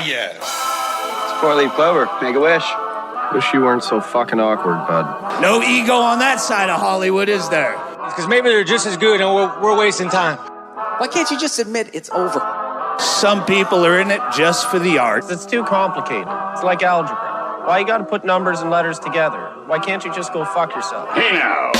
yes. It's four-leaf clover. Make a wish. Wish you weren't so fucking awkward, bud. No ego on that side of Hollywood, is there? Because maybe they're just as good and we're wasting time. Why can't you just admit it's over? Some people are in it just for the art. It's too complicated. It's like algebra. Why you gotta put numbers and letters together? Why can't you just go fuck yourself? Hey now.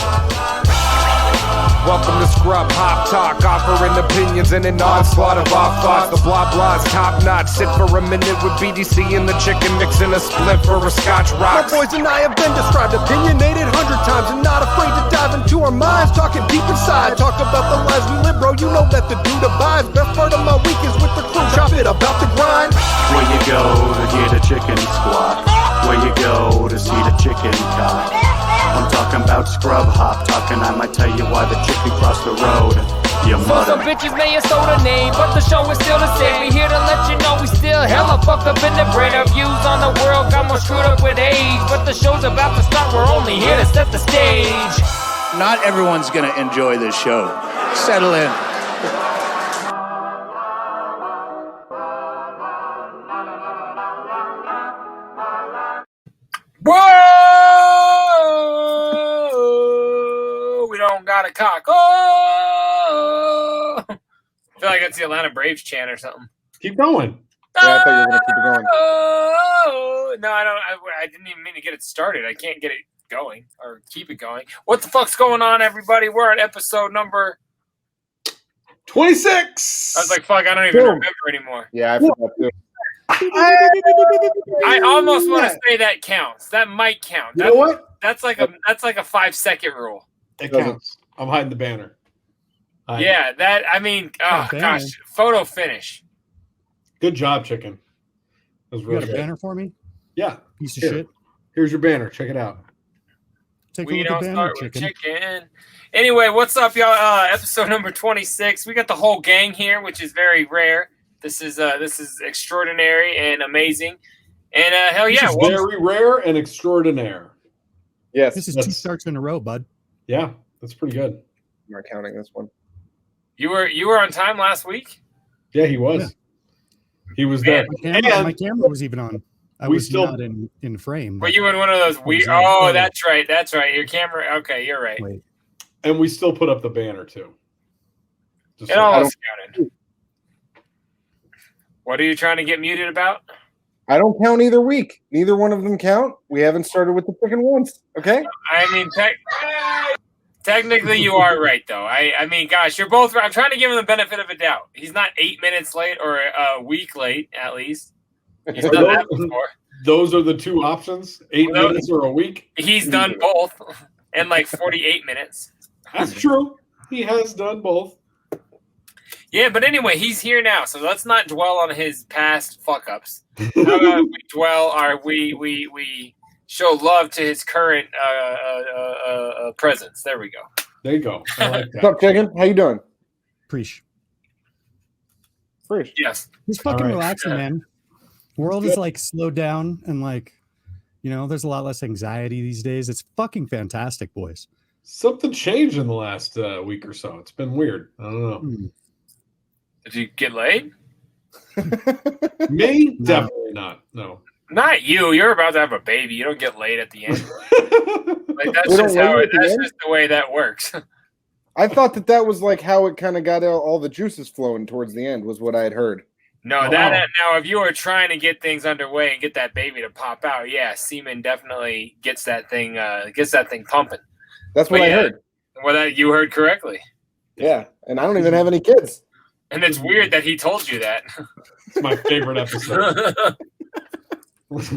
Welcome to Scrub Hop Talk, offering opinions and an onslaught of off thoughts. The blah blah's top notch. Sit for a minute with BDC and the chicken, mixing a split for a Scotch Rocks. My boys and I have been described, opinionated 100 times, and not afraid to dive into our minds, talking deep inside. Talk about the lives we live, bro. You know that the dude abides. Best part of my week is with the crew, chop it about the grind. Where you go to get a chicken squat? Where you go to see the chicken cock? I'm talking about Scrub Hop talking. I might tell you why the chicken crossed the road. Your mother. Some bitches may have sold a name, but the show is still the same. We here to let you know we still hella fucked up in the brain. Our views on the world got more screwed up with age, but the show's about to start. We're only here to set the stage. Not everyone's gonna enjoy this show. Settle in. Whoa! We don't got a cock. Oh! I feel like that's the Atlanta Braves chant or something. Keep going. Yeah, I thought you were going to keep it going. Oh! No, I don't. I didn't even mean to get it started. I can't get it going or keep it going. What the fuck's going on, everybody? We're on episode number 26. I was like, fuck, I don't even remember anymore. Yeah, I forgot too. I almost want to say that counts. That might count. You know what? That's like a 5-second rule. It counts. I'm hiding the banner. Yeah, that. I mean, oh gosh, photo finish. Good job, chicken. That was really you got a banner for me? Yeah. Piece of shit. Here's your banner. Check it out. Take We a look don't at start banner, with chicken. Anyway, what's up, y'all? Episode number 26. We got the whole gang here, which is very rare. This is extraordinary and amazing. And hell yeah, very rare and extraordinaire. Yes, this is 2 starts in a row, bud. Yeah, that's pretty good. I'm not counting this one. You were on time last week? Yeah, he was. Yeah. He was there. My camera was even on. I was not in frame. Were you in one of those weird? Oh, that's right. That's right. Your camera. Okay, you're right. Wait. And we still put up the banner too. It almost counted. What are you trying to get muted about? I don't count either week. Neither one of them count. We haven't started with the chicken once. Okay. I mean, technically, you are right, though. I mean, gosh, you're both right. I'm trying to give him the benefit of a doubt. He's not 8 minutes late or a week late, at least. He's done that before. Those are the two options: 8 minutes or a week. He's done both in like 48 minutes. That's true. He has done both. Yeah, but anyway, he's here now, so let's not dwell on his past fuck ups. How about we dwell? We show love to his current presence. There we go. There you go. I like that. What's up, chicken? How you doing? Preach. Yes. He's fucking relaxing, man. World is like slowed down and like, there's a lot less anxiety these days. It's fucking fantastic, boys. Something changed in the last week or so. It's been weird. I don't know. Did you get laid? Me? Definitely not. No. Not you. You're about to have a baby. You don't get laid at the end. Like that's just the way that works. I thought that was like how it kind of got all the juices flowing towards the end was what I had heard. No, now if you are trying to get things underway and get that baby to pop out, yeah, semen definitely gets that thing pumping. That's what I heard. Well, you heard correctly. Yeah, and I don't even have any kids. And it's weird that he told you that. It's my favorite episode. What?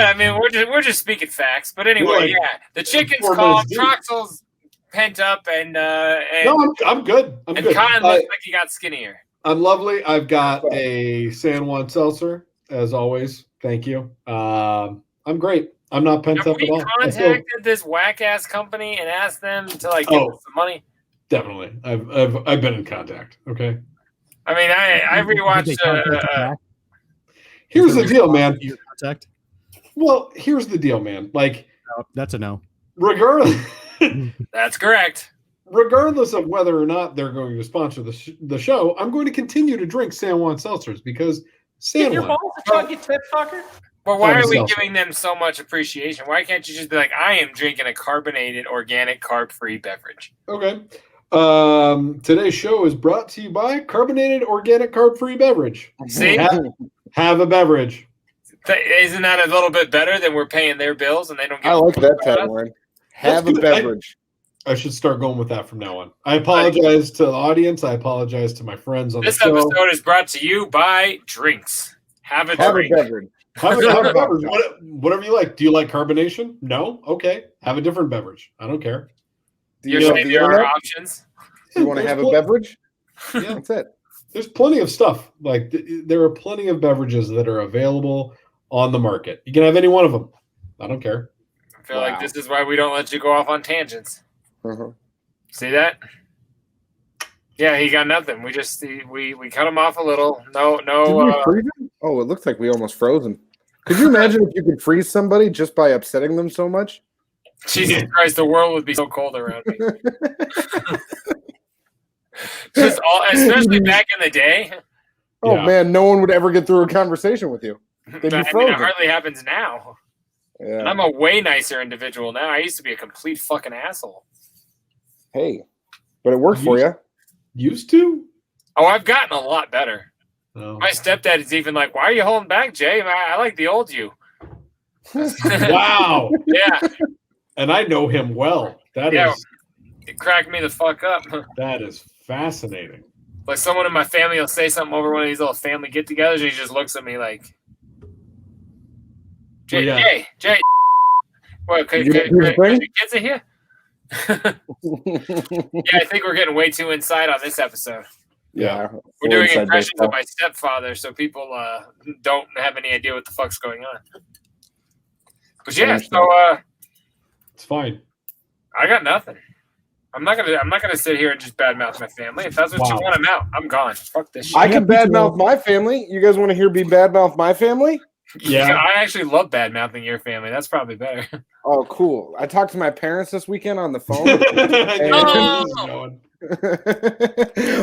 I mean, we're just speaking facts. But anyway, yeah, the chicken's calm. Troxel's pent up, and no, I'm good. I'm good. Cotton looks like he got skinnier. I'm lovely. I've got a San Juan seltzer, as always. Thank you. I'm great. I'm not pent up at all. Have we contacted this whack ass company and asked them to like give us some money? Definitely. I've been in contact. Okay. I mean, I rewatched. Here's the deal, man. Well, here's the deal, man. Like, that's a no. Regardless. That's correct. regardless of whether or not they're going to sponsor the show, I'm going to continue to drink San Juan seltzers because San Your Juan. balls a chunky tip fucker. Well, why are we seltzer. giving them so much appreciation? Why can't you just be like, I am drinking a carbonated, organic, carb-free beverage? Okay. Today's show is brought to you by carbonated, organic, carb-free beverage. See? Have a beverage. Isn't that a little bit better than we're paying their bills and they don't get I like that about us? tagline. Have a beverage. I should start going with that from now on. I apologize to the audience. I apologize to my friends on This the show. episode is brought to you by drinks. Have a drink. beverage. Have a beverage. Whatever you like. Do you like carbonation? No? Okay. Have a different beverage. I don't care. You're saying there are options? You want to have a beverage? Yeah. That's it. There's plenty of stuff. Like, there are plenty of beverages that are available on the market. You can have any one of them. I don't care. I feel like this is why we don't let you go off on tangents. Uh-huh. See that? Yeah, he got nothing. We just we cut him off a little. No. Did we freeze him? Oh, it looks like we almost froze him. Could you imagine if you could freeze somebody just by upsetting them so much? Jesus Christ, the world would be so cold around me. Especially back in the day. Oh man, no one would ever get through a conversation with you. They'd be I mean, frozen. it hardly happens now. Yeah. And I'm a way nicer individual now. I used to be a complete fucking asshole. Hey, but it worked for you. Used to? Oh, I've gotten a lot better. Oh. My stepdad is even like, "Why are you holding back, Jay? I like the old you." Wow. Yeah. And I know him well. It cracked me the fuck up. That is fascinating. Like someone in my family will say something over one of these little family get-togethers, and he just looks at me like, Jay. What? Cause your kids are here. Yeah, I think we're getting way too inside on this episode. Yeah, we're doing impressions of my stepfather, so people don't have any idea what the fuck's going on. But yeah, so it's fine. I got nothing. I'm not gonna sit here and just badmouth my family. If that's what you want, I'm out. I'm gone. Fuck this shit. I can badmouth my family. You guys want to hear me badmouth my family? Yeah, I actually love badmouthing your family. That's probably better. Oh, cool. I talked to my parents this weekend on the phone.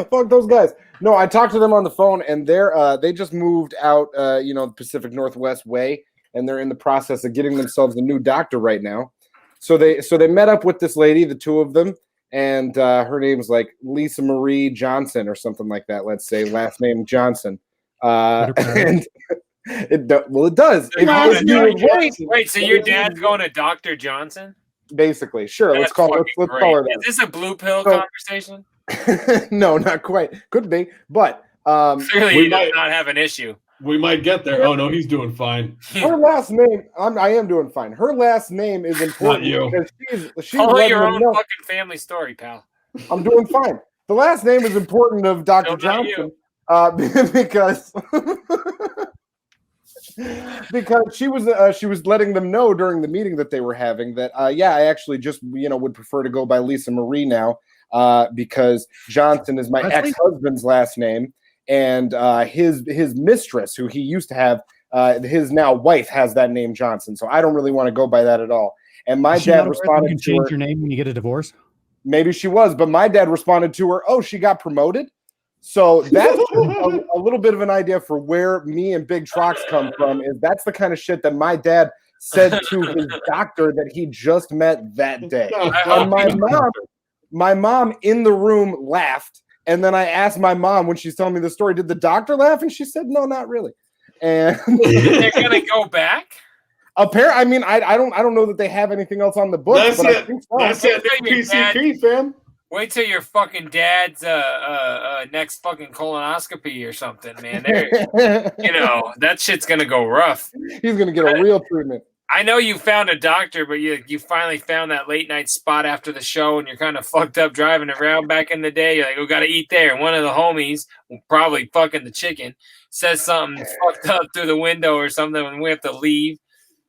Fuck those guys. No, I talked to them on the phone, and they just moved out, the Pacific Northwest way, and they're in the process of getting themselves a new doctor right now. So they met up with this lady, the two of them, and her name's like Lisa Marie Johnson or something like that. Let's say last name Johnson. And it does. Wait, so your dad's going to Dr. Johnson? Basically, sure. Let's call her that. Is this a blue pill conversation? No, not quite. Could be, but clearly he does not have an issue. We might get there. Oh no, he's doing fine. Her last name, I am doing fine. Her last name is important because she's Follow your own fucking family story, pal. I'm doing fine. The last name is important of Dr. Johnson because she was letting them know during the meeting that they were having that I actually just would prefer to go by Lisa Marie now because Johnson is my ex-husband's last name. And his mistress, who he used to have, his now wife has that name Johnson. So I don't really want to go by that at all. And my dad responded to her. Change your name when you get a divorce? Maybe she was, but my dad responded to her, "Oh, she got promoted." So that's a little bit of an idea for where me and Big Trox come from. Is that's the kind of shit that my dad said to his doctor that he just met that day. And my mom in the room laughed. And then I asked my mom when she's telling me the story, did the doctor laugh? And she said, no, not really. And they're gonna go back. Apparently, I mean, I don't know that they have anything else on the books. That's it. PCP, fam. Wait till your fucking dad's next fucking colonoscopy or something, man. That shit's gonna go rough. He's gonna get a real treatment. I know you found a doctor, but you finally found that late night spot after the show, and you're kind of fucked up driving around back in the day. You're like, we got to eat there. And one of the homies, probably fucking the chicken, says something fucked up through the window or something, and we have to leave.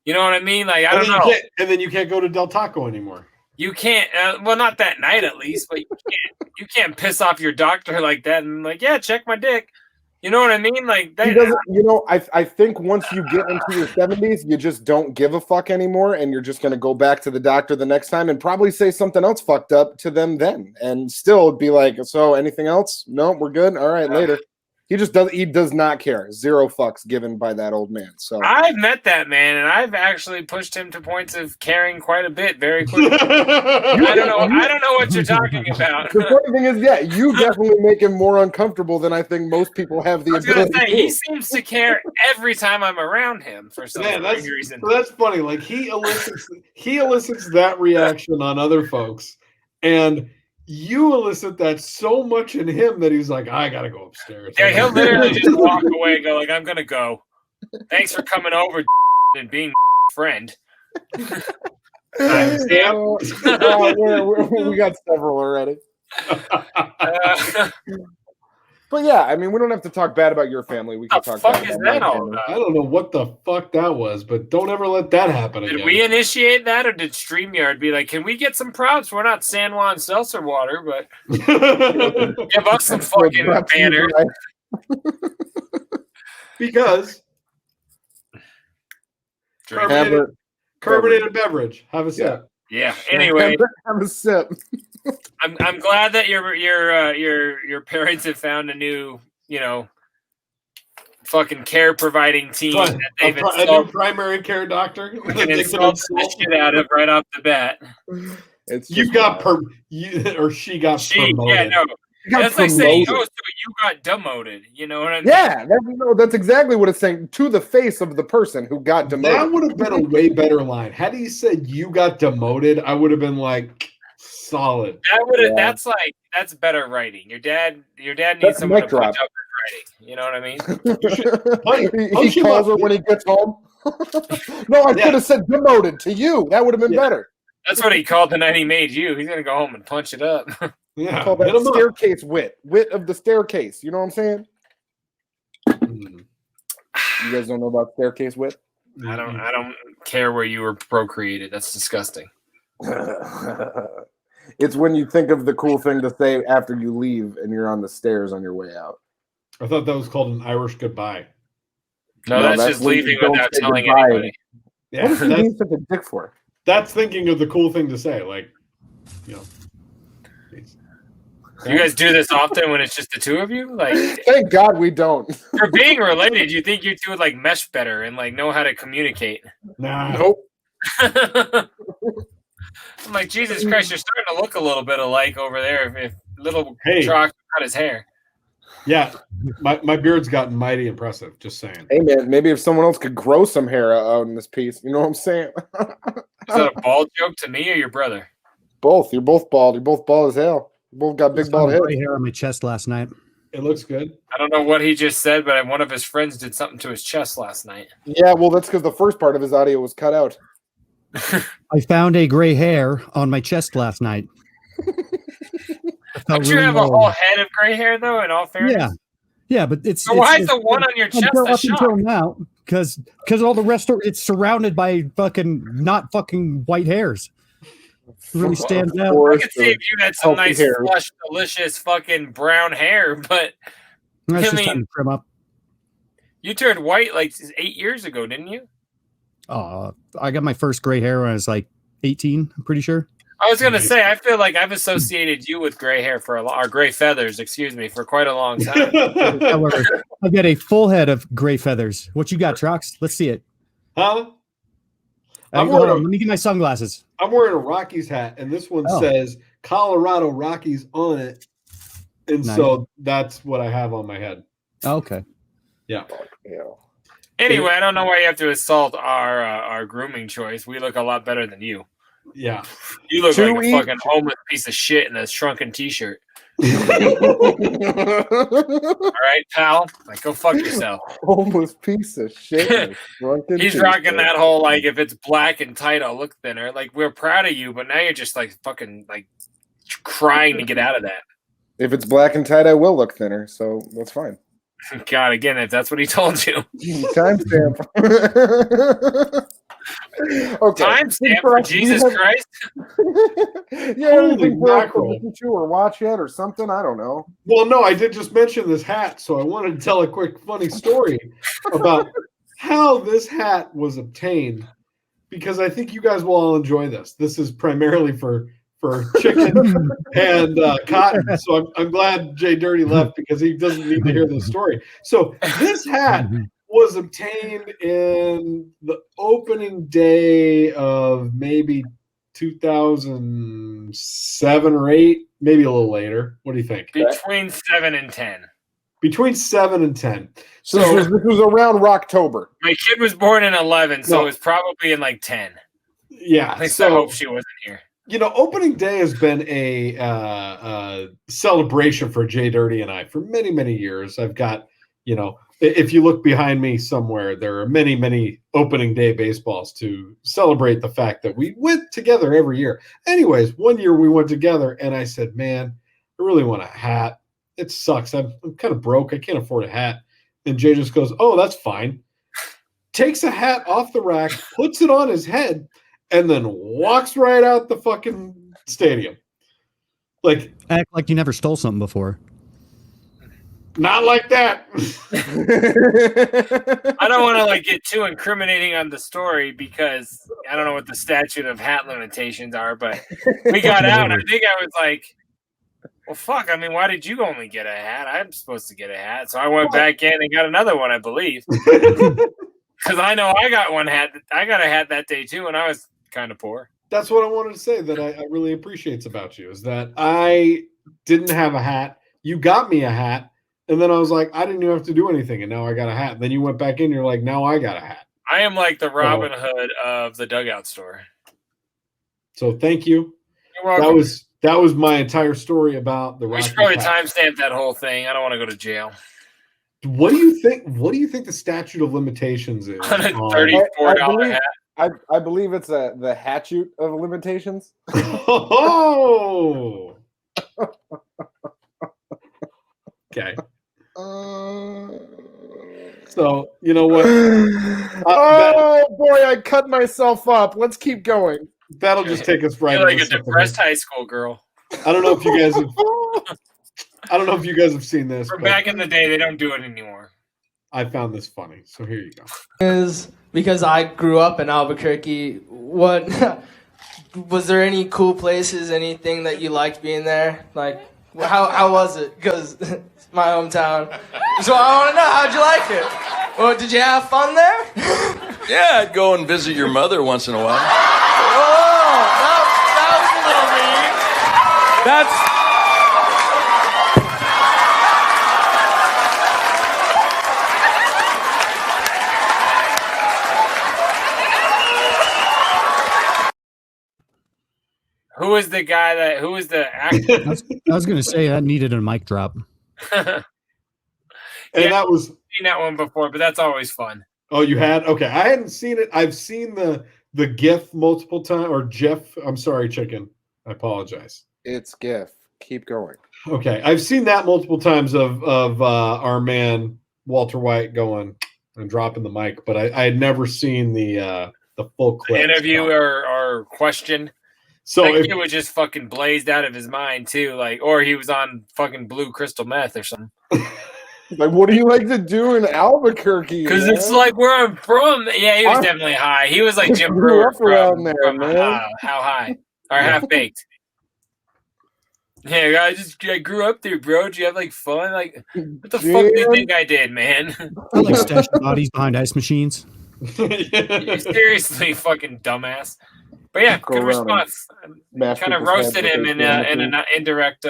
You know what I mean? Like, I don't know. And then you can't go to Del Taco anymore. You can't. Well, not that night at least, but you can't piss off your doctor like that and like, yeah, check my dick. You know what I mean? Like he doesn't. You know, I think once you get into your 70s, you just don't give a fuck anymore, and you're just gonna go back to the doctor the next time and probably say something else fucked up to them then, and still be like, "So anything else? No, we're good. All right, later." He just does. He does not care. Zero fucks given by that old man. So I've met that man, and I've actually pushed him to points of caring quite a bit very quickly. I don't know what you're talking about. The funny thing is, yeah, you definitely make him more uncomfortable than I think most people have the ability to. He seems to care every time I'm around him for some reason. That's funny. Like he elicits that reaction on other folks, and you elicit that so much in him that he's like, I gotta go upstairs. Yeah, he'll literally just walk away and go like, I'm gonna go. Thanks for coming over and being friend. We got several already. But yeah, I mean, we don't have to talk bad about your family. We can talk bad about my family. I don't know what the fuck that was, but don't ever let that happen again. Did we initiate that, or did StreamYard be like, can we get some props? We're not San Juan seltzer water, but give us some fucking banner. Because carbonated beverage. Have a sip. Yeah. Anyway, have a sip. I'm glad that your parents have found a new, fucking care providing team that they've installed. A new primary care doctor. And installed the shit out of right off the bat. She got promoted. Yeah, no. That's like saying, so you got demoted. You know what I mean? Yeah, that's exactly what it's saying to the face of the person who got demoted. That would have been a way better line. Had he said you got demoted, I would have been like, solid. That's better writing. Your dad needs someone to punch up his writing. You know what I mean? he calls her when he gets home. No, I could have said demoted to you. That would have been better. That's what he called the night he made you. He's gonna go home and punch it up. Yeah, call that staircase wit of the staircase. You know what I'm saying? You guys don't know about staircase wit? I don't care where you were procreated. That's disgusting. It's when you think of the cool thing to say after you leave and you're on the stairs on your way out. I thought that was called an Irish goodbye. No, that's just leaving without telling anybody. Yeah, what is he being such a dick for? That's thinking of the cool thing to say, like, You guys do this often when it's just the two of you? Like, thank God we don't. For being related, you think you two would like mesh better and like know how to communicate? Nah. Nope. I'm like, Jesus Christ, you're starting to look a little bit alike over there. If little Trox cut his hair. Yeah, my beard's gotten mighty impressive. Just saying. Hey man, maybe if someone else could grow some hair out in this piece, you know what I'm saying? Is that a bald joke to me or your brother? Both. You're both bald. You're both bald as hell. You both got big bald heads. Hair on my chest last night. It looks good. I don't know what he just said, but one of his friends did something to his chest last night. Yeah, well, that's because the first part of his audio was cut out. I found a gray hair on my chest last night. Don't you have a whole head of gray hair, though, in all fairness? Yeah, but it's... So why is the one on your chest a shock? Until now, because all the rest are... It's surrounded by not fucking white hairs. It really stands out. I could see if you had some nice, flush, delicious fucking brown hair, but... That's just time to trim up. You turned white like 8 years ago, didn't you? I got my first gray hair when I was like 18, I'm pretty sure. I was gonna say, I feel like I've associated you with gray hair or gray feathers, excuse me, for quite a long time. I've got a full head of gray feathers. What you got, Trox? Let's see it. Huh? Let me get my sunglasses. I'm wearing a Rockies hat, and this one says Colorado Rockies on it, and so that's what I have on my head. Okay. Yeah. Anyway, I don't know why you have to assault our grooming choice. We look a lot better than you. Yeah. You look like a fucking homeless piece of shit in a shrunken t-shirt. All right, pal? Like, go fuck yourself. Homeless piece of shit. He's rocking that whole, like, if it's black and tight, I'll look thinner. Like, we're proud of you, but now you're just, like, fucking, like, crying to get out of that. If it's black and tight, I will look thinner, so that's fine. God, again, if that's what he told you. Timestamp. Okay. Timestamp for Jesus Christ. Yeah, anything for us to listen to or watch yet or something? I don't know. Well, no, I did just mention this hat, so I wanted to tell a quick funny story about how this hat was obtained, because I think you guys will all enjoy this. This is primarily for chicken and cotton. So I'm glad JDirty left because he doesn't need to hear this story. So this hat was obtained in the opening day of maybe 2007 or 8, maybe a little later. What do you think? Between 7 and 10. Between 7 and 10. So this was around Rocktober. My kid was born in 11, so it was probably in like 10. Yeah. At least I hope she wasn't here. Opening day has been a celebration for JDirty and I for many, many years. I've got, if you look behind me somewhere, there are many, many opening day baseballs to celebrate the fact that we went together every year. Anyways, one year we went together and I said, man, I really want a hat. It sucks. I'm kind of broke. I can't afford a hat. And Jay just goes, oh, that's fine. Takes a hat off the rack, puts it on his head, and then walks right out the fucking stadium. Like, act like you never stole something before. Not like that. I don't want to get too incriminating on the story because I don't know what the statute of hat limitations are, but we got out. And I think I was like, well, fuck. I mean, why did you only get a hat? I'm supposed to get a hat. So I went back in and got another one, I believe. Because I know I got one hat. I got a hat that day too, and I was kind of poor. That's what I wanted to say that I really appreciate about you is that I didn't have a hat. You got me a hat, and then I was like, I didn't even have to do anything, and now I got a hat. And then you went back in, you're like, now I got a hat. I am like the Robin Hood of the dugout store. So thank you. You're welcome. That was my entire story about the Rockies. We should probably timestamp that whole thing. I don't want to go to jail. What do you think? What do you think the statute of limitations is? On a $34 hat. I believe it's the hatchute of limitations. Oh. Okay. So you know what? Boy, I cut myself up. Let's keep going. That'll just take us right. You're like a depressed high school girl. I don't know if you guys have. I don't know if you guys have seen this. From back in the day, they don't do it anymore. I found this funny, so here you go. Is because I grew up in Albuquerque. What was there any cool places? Anything that you liked being there? Like, how was it? Because it's my hometown. So I want to know, how'd you like it? Well, did you have fun there? Yeah, I'd go and visit your mother once in a while. Oh, that was a little mean. That's. Who was the guy that? Who was the actor? I was going to say that needed a mic drop. And that was seen that one before, but that's always fun. Oh, you had? Okay, I hadn't seen it. I've seen the GIF multiple times, or GIF. I'm sorry, chicken. I apologize. It's GIF. Keep going. Okay, I've seen that multiple times of our man Walter White going and dropping the mic, but I had never seen the full clip. The interview or question. So if it was just fucking blazed out of his mind too, or he was on fucking blue crystal meth or something. Like, what do you like to do in Albuquerque? Because it's like where I'm from. Yeah, he was definitely high. He was like Jim Brewer around there, man. How high? Or half baked. Yeah, I grew up there, bro. Do you have fun? What the fuck do you think I did, man? I like stashing bodies behind ice machines. You seriously fucking dumbass. But yeah, good response. Kind of roasted him in an indirect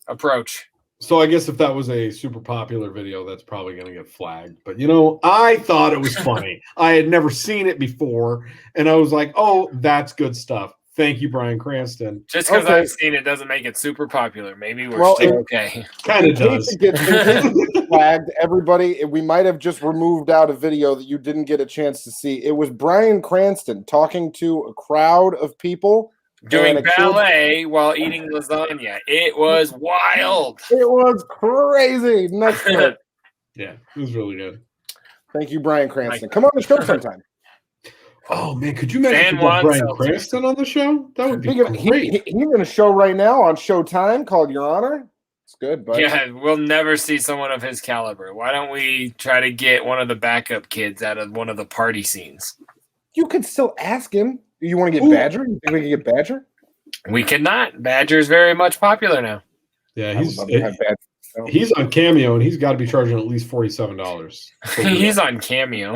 approach. So I guess if that was a super popular video, that's probably going to get flagged. But, I thought it was funny. I had never seen it before. And I was like, oh, that's good stuff. Thank you, Bryan Cranston. Just because I've seen it doesn't make it super popular. Maybe we're still okay. Kind of does. In case it gets flagged, everybody, we might have just removed out a video that you didn't get a chance to see. It was Bryan Cranston talking to a crowd of people. Doing ballet while eating lasagna. It was wild. It was crazy. Next clip. Yeah, it was really good. Thank you, Bryan Cranston. Come on the show sometime. Oh man, could you imagine if we got Juan Bryan Seltzer. Cranston on the show? That would be He's great. in a show right now on Showtime called Your Honor. It's good, but Yeah, we'll never see someone of his caliber. Why don't we try to get one of the backup kids out of one of the party scenes? you could still ask him. You want to get Badger? You think we can get Badger? We cannot. Badger's very much popular now. Yeah, he's on Cameo, and he's got to be charging at least $47. He's on Cameo.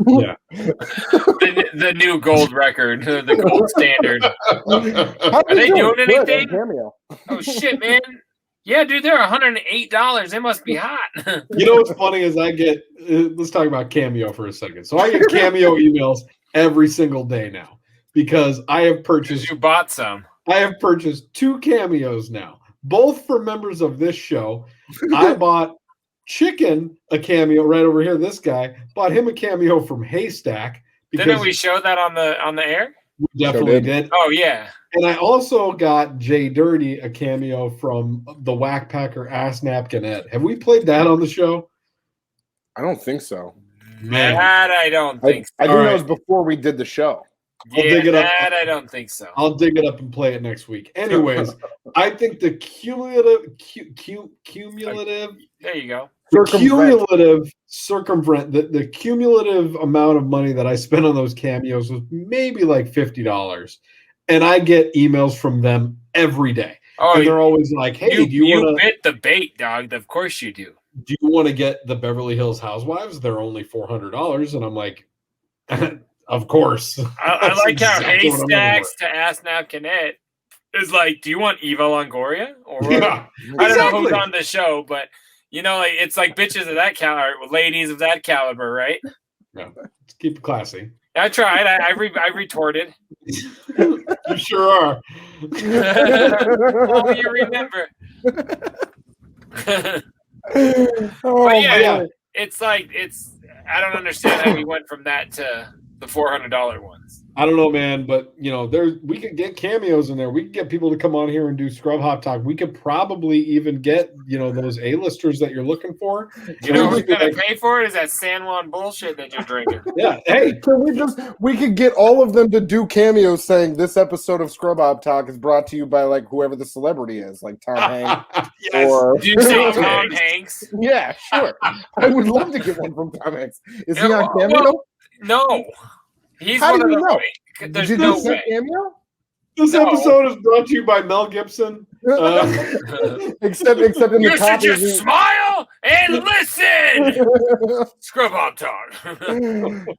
Yeah, the new gold record, the gold standard. Are they doing anything? Oh shit, man! Yeah, dude, they're $108. They must be hot. You know what's funny is I get. Let's talk about Cameo for a second. So I get Cameo emails every single day now because I have purchased. You bought some. I have purchased 2 Cameos now, both for members of this show. I bought Chicken a Cameo right over here. This guy bought him a Cameo from Haystack. Didn't we show that on the air? We definitely did. Oh yeah. And I also got JDirty a cameo from the Whack Packer Ass Napkin Ed. Have we played that on the show? I don't think so. Man. That I don't think so. I think that was before we did the show. I'll dig it up. That I don't think so. I'll dig it up and play it next week. Anyways, I think the cumulative. There you go. The cumulative amount of money that I spent on those cameos was maybe like $50, and I get emails from them every day. Oh, and they're always like, "Hey, do you want to bit the bait, dog? Of course you do. Do you want to get the Beverly Hills Housewives? They're only $400," and I'm like, "Of course." I like how exactly what I'm looking Haystacks to Ask Napkinette is like, "Do you want Eva Longoria?" Or Yeah, I don't know who's exactly. on the show, but you know, like, it's like bitches of that caliber, ladies of that caliber, right? Yeah, let's keep it classy. I tried. I retorted. You sure are. Oh, you remember. But yeah, it's like I don't understand how we went from that to the $400 ones. I don't know, man, but you know, we could get cameos in there. We could get people to come on here and do Scrub Hop Talk. We could probably even get, you know, those A-listers that you're looking for. You know who's gonna pay for it? Is that San Juan bullshit that you're drinking? Yeah. Hey, we could get all of them to do cameos saying this episode of Scrub Hop Talk is brought to you by like whoever the celebrity is, like Tom Hanks. Yes. Or Do you say Tom Hanks? Yeah, sure. I would love to get one from Tom Hanks. Is he Yeah, on Cameo? well, no. He's How one do of you the know? There's Did no you way. Cameo? This No. episode is brought to you by Mel Gibson. Except in the You should copy. just smile and listen. Scrub Hop Talk.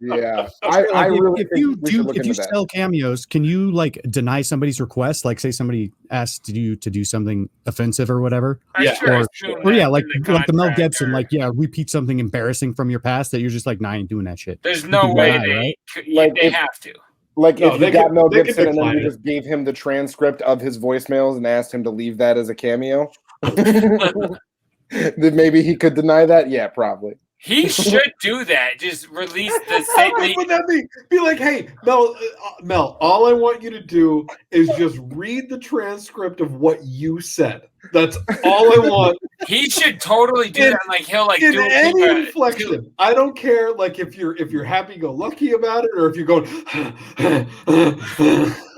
Yeah, I really if think you we should look if you into that. sell cameos, can you like deny somebody's request? Like, say somebody asked you to do something offensive or whatever. I sure Or assume yeah, that's like in the the Mel contract, Gibson, or- like repeat something embarrassing from your past that you're just like, nah, I ain't doing that shit. There's You no can way deny, they right? Like, they if- have to. Like No, if they you got could- Mel they could Gibson and then decline you it. just gave him the transcript of his voicemails and asked him to leave that as a cameo, then maybe he could deny that. Yeah, probably. He should do that. Just release the How great would that be like, hey, Mel, all I want you to do is just read the transcript of what you said. That's all I want. He should totally do that. Like he'll like In do any like, inflection. I don't care like if you're happy-go-lucky about it or if you're going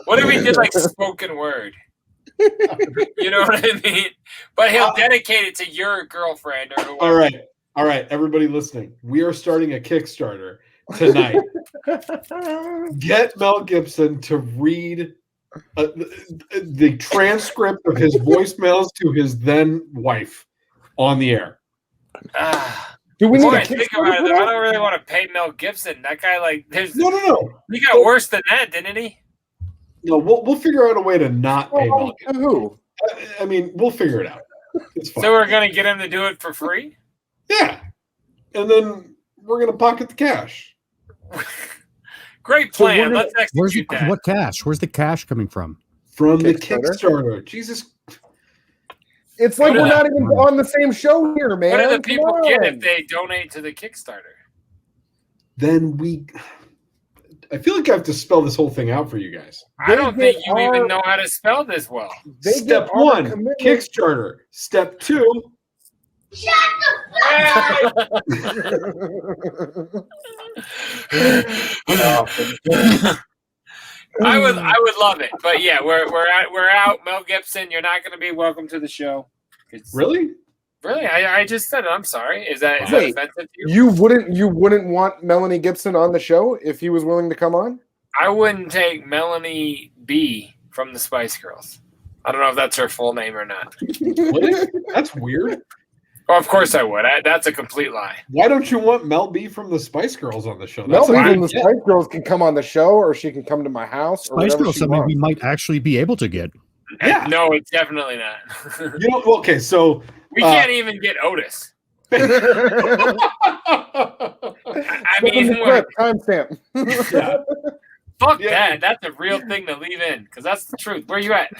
what if we did like spoken word? You know what I mean? But he'll dedicate it to your girlfriend or whoever. All right, everybody listening. We are starting a Kickstarter tonight. Get Mel Gibson to read the transcript of his voicemails to his then wife on the air. Do we need Boy, a think Kickstarter about for it. I that? don't really want to pay Mel Gibson. That guy, like, there's No. He got worse than that, didn't he? No, we'll figure out a way to not pay Mel Gibson. Who? I mean, we'll figure it out. It's fine. So we're gonna get him to do it for free. Yeah. And then we're going to pocket the cash. Great So plan. Let's where's execute that. what cash? Where's the cash coming from? From the Kickstarter? Kickstarter. Jesus. It's like What we're is not even on the same show here, man. What do the Come people get on. if they donate to the Kickstarter? Then I feel like I have to spell this whole thing out for you guys. I don't think get you our- even know how to spell this well. They Step get our 1, commitment. Kickstarter. Step 2, I would love it, but yeah, we're out. Mel Gibson, you're not going to be welcome to the show. Really? Really? I just said it. I'm sorry. Is that Wait, offensive to you? You wouldn't want Melanie Gibson on the show if he was willing to come on? I wouldn't take Melanie B from the Spice Girls. I don't know if that's her full name or not. What? That's weird. Oh, of course I would. That's a complete lie. Why don't you want Mel B from the Spice Girls on the show? Mel B from the Spice Girls can come on the show, or she can come to my house. Spice Girls, something we might actually be able to get. Yeah. No, it's definitely not. You know, okay, so we can't even get Otis. I mean, timestamp. Fuck that. That's a real thing to leave in because that's the truth. Where you at,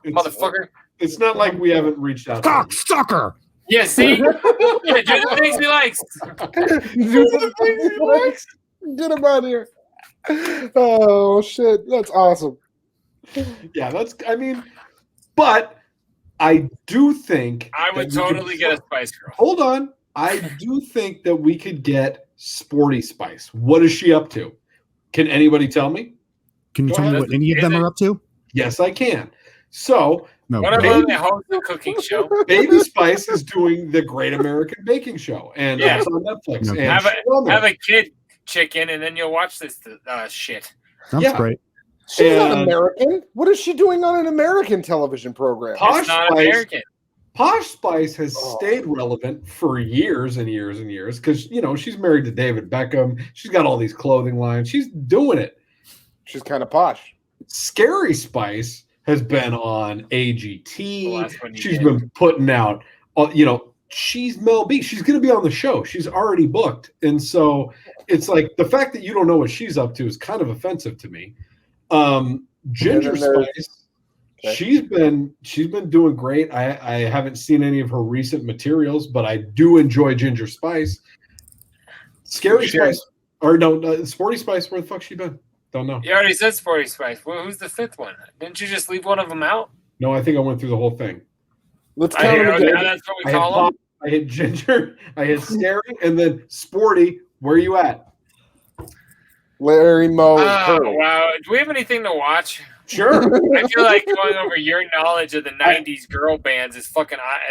motherfucker? It's not like we haven't reached out. Cocksucker. Yeah, see? Yeah, do the things he likes. Get him out of here. Oh, shit. That's awesome. Yeah, but I do think I would totally get a Spice Girl. Hold on. I do think that we could get Sporty Spice. What is she up to? Can anybody tell me? Can you tell me what any of them are up to? Yes, I can. So, what about the host of cooking show? Baby Spice is doing the Great American Baking Show, and that's on Netflix. Okay. And have a kid chicken, and then you'll watch this shit. That's great. She's not American. What is she doing on an American television program? Posh Spice has stayed relevant for years and years and years because, she's married to David Beckham. She's got all these clothing lines. She's doing it. She's kind of posh. Scary Spice has been on AGT. She's been putting out, she's Mel B. She's going to be on the show. She's already booked. And so it's like the fact that you don't know what she's up to is kind of offensive to me. Ginger Spice, she's been doing great. I haven't seen any of her recent materials, but I do enjoy Ginger Spice. Scary Spice, or no, Sporty Spice. Where the fuck's she been? Don't know. You already said Sporty Spice. Well, who's the fifth one? Didn't you just leave one of them out? No, I think I went through the whole thing. Let's count them again. That's what we call them. I hit Ginger, I hit Scary, and then Sporty. Where are you at? Larry Moe. Oh, wow. Do we have anything to watch? Sure. I feel like going over your knowledge of the 90s girl bands is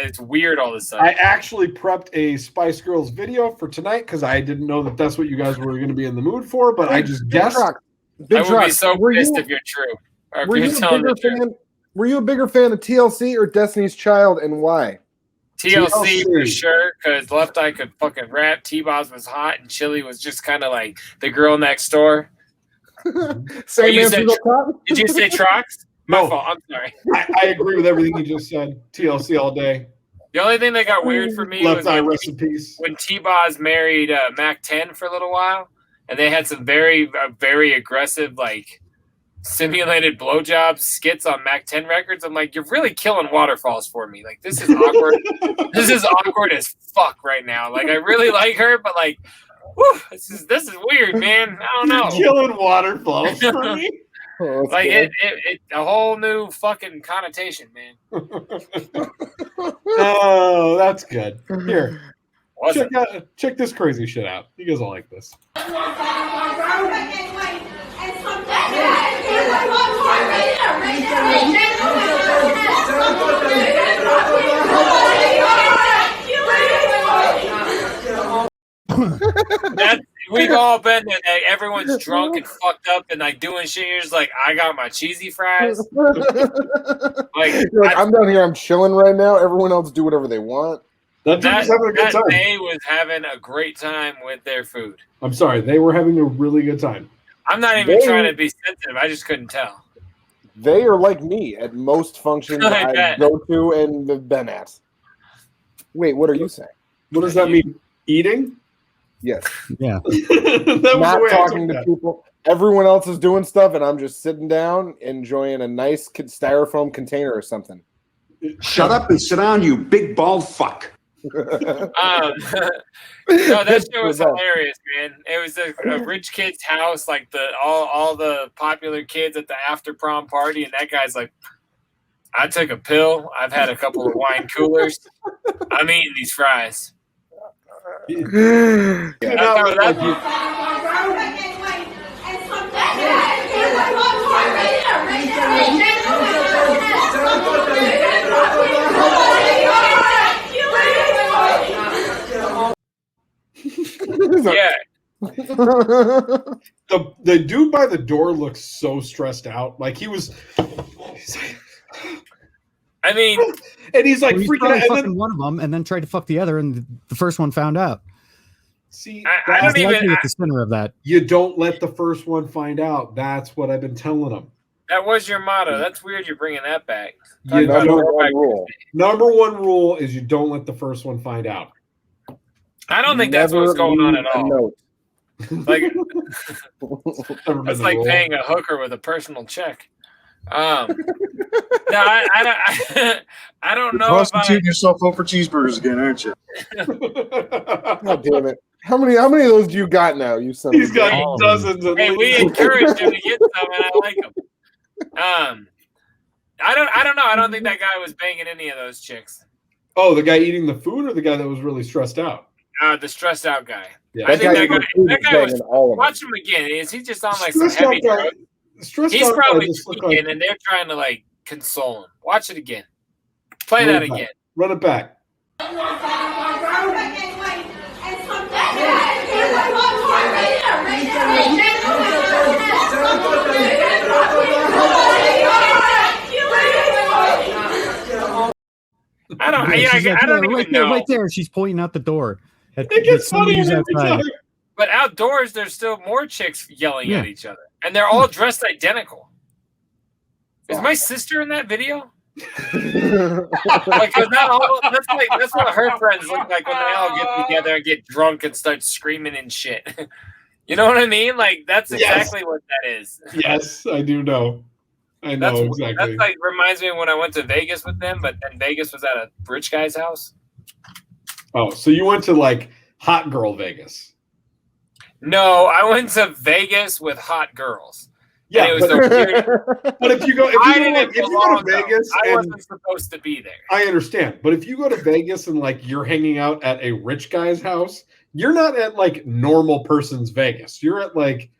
it's weird all of a sudden. I actually prepped a Spice Girls video for tonight because I didn't know that that's what you guys were going to be in the mood for, but I just guessed. I would be so pissed if you're true. Or if you're telling the truth. Were you a bigger fan of TLC or Destiny's Child, and why? TLC for sure, because Left Eye could fucking rap. T-Boz was hot, and Chili was just kind of like the girl next door. Did you say Trox? My fault. I'm sorry. I agree with everything you just said. TLC all day. The only thing that got weird for me Left Eye recipes. When T-Boz married Mac 10 for a little while, and they had some very, very aggressive, simulated blowjob skits on Mac 10 records. I'm like, you're really killing waterfalls for me. Like, this is awkward. This is awkward as fuck right now. Like, I really like her, but whew, this is weird, man. I don't know. You're killing waterfalls for me. It a whole new fucking connotation, man. Oh, that's good. Here, check this crazy shit out. You guys will like this. We've all been there. Everyone's drunk and fucked up and doing shit. You're just like, I got my cheesy fries. I'm down here. I'm chilling right now. Everyone else do whatever they want. That day was having a great time with their food. I'm sorry, they were having a really good time. I'm not even trying to be sensitive. I just couldn't tell. They are like me at most functions I go to and have been at. Wait, what are you saying? What does that mean? Eating? Yes. Yeah. Not talking to people. Everyone else is doing stuff, and I'm just sitting down enjoying a nice styrofoam container or something. Shut up and sit down, you big bald fuck. No, that shit was hilarious, man. It was a rich kid's house, all the popular kids at the after prom party, and that guy's like, I took a pill. I've had a couple of wine coolers. I'm eating these fries. Yeah. Yeah. The dude by the door looks so stressed out. Like he's like, I mean, and he's like Well, he's freaking probably out. And fucking then, one of them, and then tried to fuck the other, and the first one found out. see, I don't He's likely even. at the center of that. you don't let the first one find out. That's what I've been telling him. That was your motto. That's weird. You're bringing that back. You Talk about don't- throwback. Number one rule. Number one rule is you don't let the first one find out. I don't think that's what's going on at all. Note. Like Never been that's the like rule. paying a hooker with a personal check. No, I don't know if I. Prostituting yourself up for cheeseburgers again, aren't you? God damn it. How many of those do you got now? You son He's of a got bitch? dozens of Hey, we encouraged him to get some, and I like him. I don't know. I don't think that guy was banging any of those chicks. Oh, the guy eating the food or the guy that was really stressed out? The stressed out guy. Yeah. I think that guy was. all of them. Watch him again. Is he just on like some Stressed out heavy guy. drugs? Stressed He's out guy probably just looked tweaking, like- and they're trying to like console him. Watch it again. Play Run that it back. again. Run it back. I don't. Yeah, she's like, I don't "Yeah, even know. right there. She's pointing out the door. It gets funnier every outside. time. But outdoors, there's still more chicks yelling Yeah. at each other, and they're all dressed identical. Is my sister in that video? Like, that's what her friends look like when they all get together and get drunk and start screaming and shit. You know what I mean? Like, that's exactly what that is. Yes, I do know. I know exactly. That's like reminds me of when I went to Vegas with them, but then Vegas was at a rich guy's house. Oh, so you went to like hot girl Vegas? No, I went to Vegas with hot girls. Yeah, And it was the weird. but if you go, I didn't if you go belong, to Vegas, though. I and wasn't supposed to be there. I understand, but if you go to Vegas and like you're hanging out at a rich guy's house, you're not at like normal person's Vegas. You're at like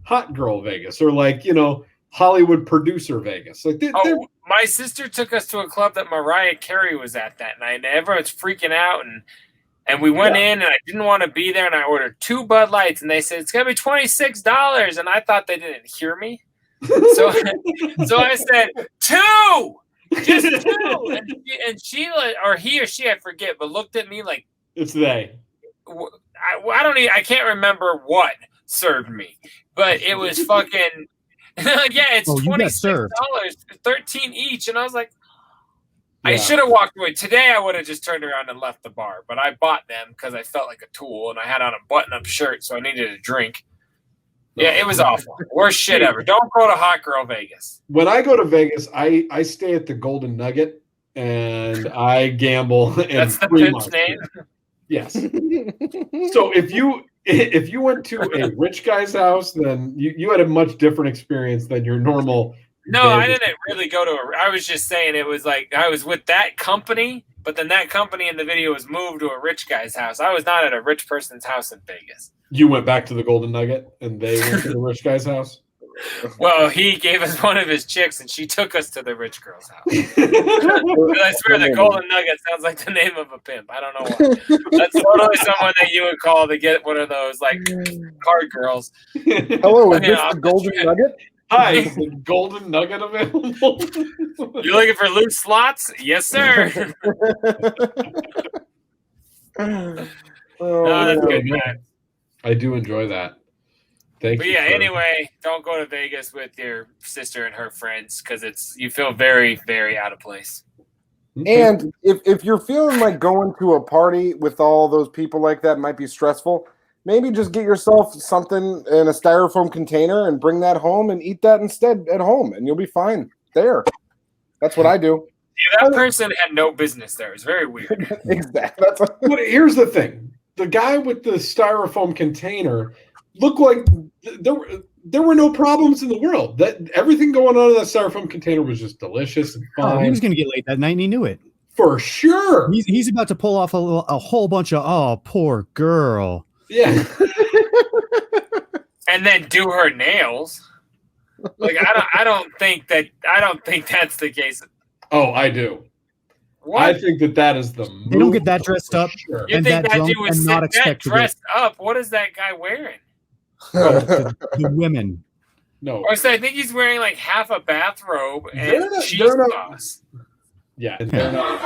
hot girl Vegas or like Hollywood producer Vegas. Like they're My sister took us to a club that Mariah Carey was at that night, and everyone's freaking out, and we went in, and I didn't want to be there, and I ordered 2 Bud Lights, and they said it's gonna be $26, and I thought they didn't hear me, so I said 2, just 2, and she or he or she, I forget, but looked at me like it's they. I can't remember what served me, but it was fucking. Yeah, it's $26, 13 each, and I was like, I should have walked away. Today, I would have just turned around and left the bar, but I bought them because I felt like a tool, and I had on a button-up shirt, so I needed a drink. Yeah, it was awful. Worst shit ever. Don't go to Hot Girl Vegas. When I go to Vegas, I stay at the Golden Nugget and I gamble. That's the pimp's name. Yes. So if you went to a rich guy's house, then you had a much different experience than your normal. No, I didn't really go to I was just saying it was like I was with that company, but then that company in the video was moved to a rich guy's house. I was not at a rich person's house in Vegas. You went back to the Golden Nugget and they went to the rich guy's house? Well, he gave us one of his chicks, and she took us to the rich girl's house. I swear, the Golden Nugget sounds like the name of a pimp. I don't know why. That's totally someone that you would call to get one of those like card girls. Hello, is this the Golden Nugget? Hi, is the Golden Nugget available? You looking for loose slots? Yes, sir. No, that's good, man. I do enjoy that. But yeah, anyway, don't go to Vegas with your sister and her friends because you feel very, very out of place. And if you're feeling like going to a party with all those people like that might be stressful, maybe just get yourself something in a styrofoam container and bring that home and eat that instead at home, and you'll be fine there. That's what I do. Yeah, that person had no business there. It's very weird. Exactly. But here's the thing. The guy with the styrofoam container looked like there were no problems in the world. That everything going on in that styrofoam container was just delicious and fine. Oh, he was going to get laid that night, and he knew it. For sure. He's about to pull off a whole bunch of, oh, poor girl. Yeah. And then do her nails. Like I don't think that's the case. Oh, I do. What? I think that is the move. They don't get that dressed up Sure. You and think that that drunk dude was and not that expect to dressed up? What is that guy wearing? the women. No. Or so I think he's wearing like half a bathrobe and They're not- cheese they're not- sauce. Yeah, they're not.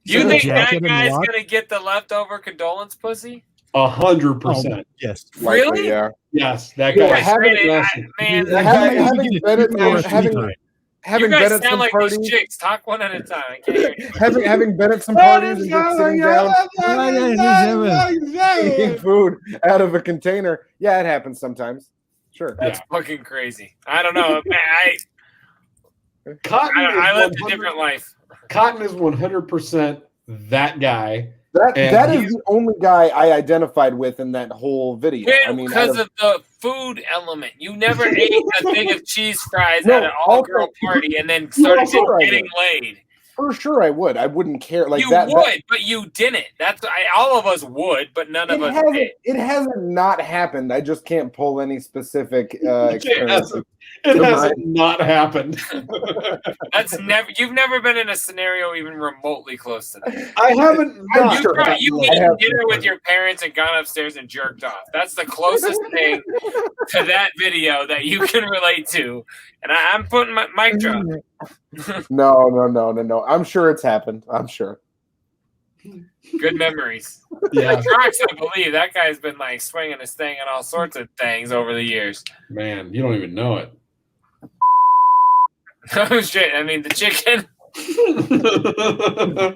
You think that jacket and guy's watch? gonna get the leftover condolence pussy? 100%. Yes. Really? Likely, yeah. Yes, that Yeah, guy. Man, Having you been guys at some sound like parties, these chicks. Talk one at a time. I can't hear you. having been at some parties and just sitting down eating food out of a container. Yeah, it happens sometimes. Sure. That's fucking crazy. I don't know. Man, Cotton I is lived a 100 different life. Cotton is 100% that guy. That is the only guy I identified with in that whole video. I mean, Because of the food element. You never ate a thing of cheese fries at an all-girl party and then started getting laid. For sure, I would. I wouldn't care. Like You that. would, but you didn't. All of us would, but none of us did. It hasn't not happened. I just can't pull any specific experience. It hasn't not happened. You've never been in a scenario even remotely close to that. I haven't. You've eaten dinner with your parents and gone upstairs and jerked off. That's the closest thing to that video that you can relate to. And I'm putting my mic drop. No. I'm sure it's happened. I'm sure. Good memories. Yeah. Trox, I believe that guy's been like swinging his thing and all sorts of things over the years. Man, you don't even know it. Oh shit! I mean, the chicken.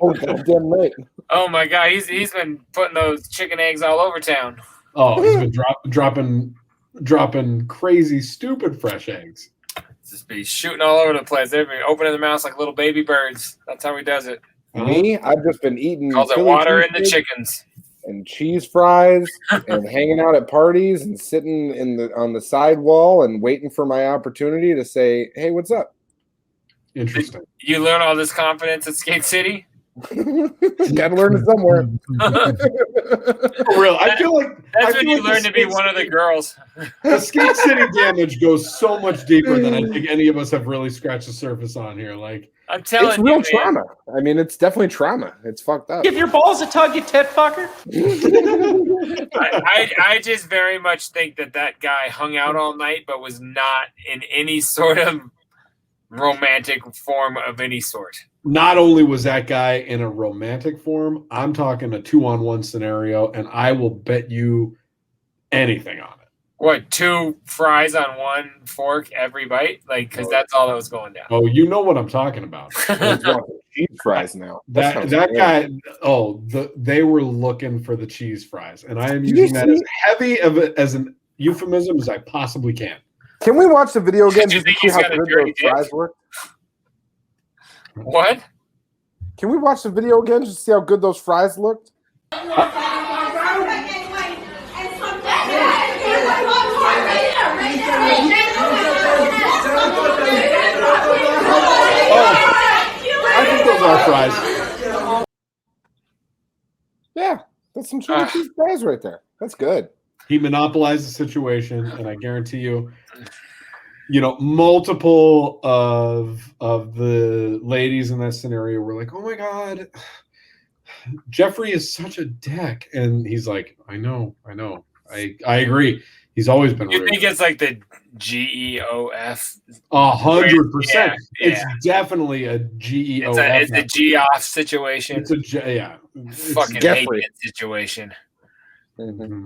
Oh, goddamn right. Oh my god, he's been putting those chicken eggs all over town. Oh, he's been dropping crazy, stupid fresh eggs. Just be shooting all over the place. They've been opening their mouths like little baby birds. That's how he does it. Me, I've just been eating. Calls it Philly water in the cheesesteak chickens. and cheese fries and hanging out at parties and sitting on the sidewall and waiting for my opportunity to say, "Hey, what's up?" Interesting. You learn all this confidence at Skate City? Gotta learn it somewhere. For real, I feel like That's when you learn to be one of the girls. The Skate City damage goes so much deeper than I think any of us have really scratched the surface on here. Like, I'm telling it's you, real man. trauma. I mean, it's definitely trauma. It's fucked up. Give your balls a tug, you tit fucker. I just very much think that guy hung out all night, but was not in any sort of romantic form of any sort. not only was that guy in a romantic form, I'm talking a 2-on-1 scenario, and I will bet you anything on it. What, 2 fries on 1 fork every bite? Like, because that's all that was going down. Oh, you know what I'm talking about. Cheese fries now. That guy. Oh, they were looking for the cheese fries, and I am using that as heavy of as an euphemism as I possibly can. Can we watch the video again Did you just to think see he's how got a good dirty those dick? fries were? What? Can we watch the video again just to see how good those fries looked? I think those are fries. Yeah, that's some chili cheese fries right there. That's good. He monopolized the situation, and I guarantee you, multiple of the ladies in that scenario were like, "Oh my god, Jeffrey is such a dick," and he's like, "I know, I agree. He's always been You rude." think it's like the GEOF? 100%. Yeah. It's definitely a GEOF. It's a G-off situation. It's a yeah. It's Fucking hate Jeffrey. that situation. Mm-hmm.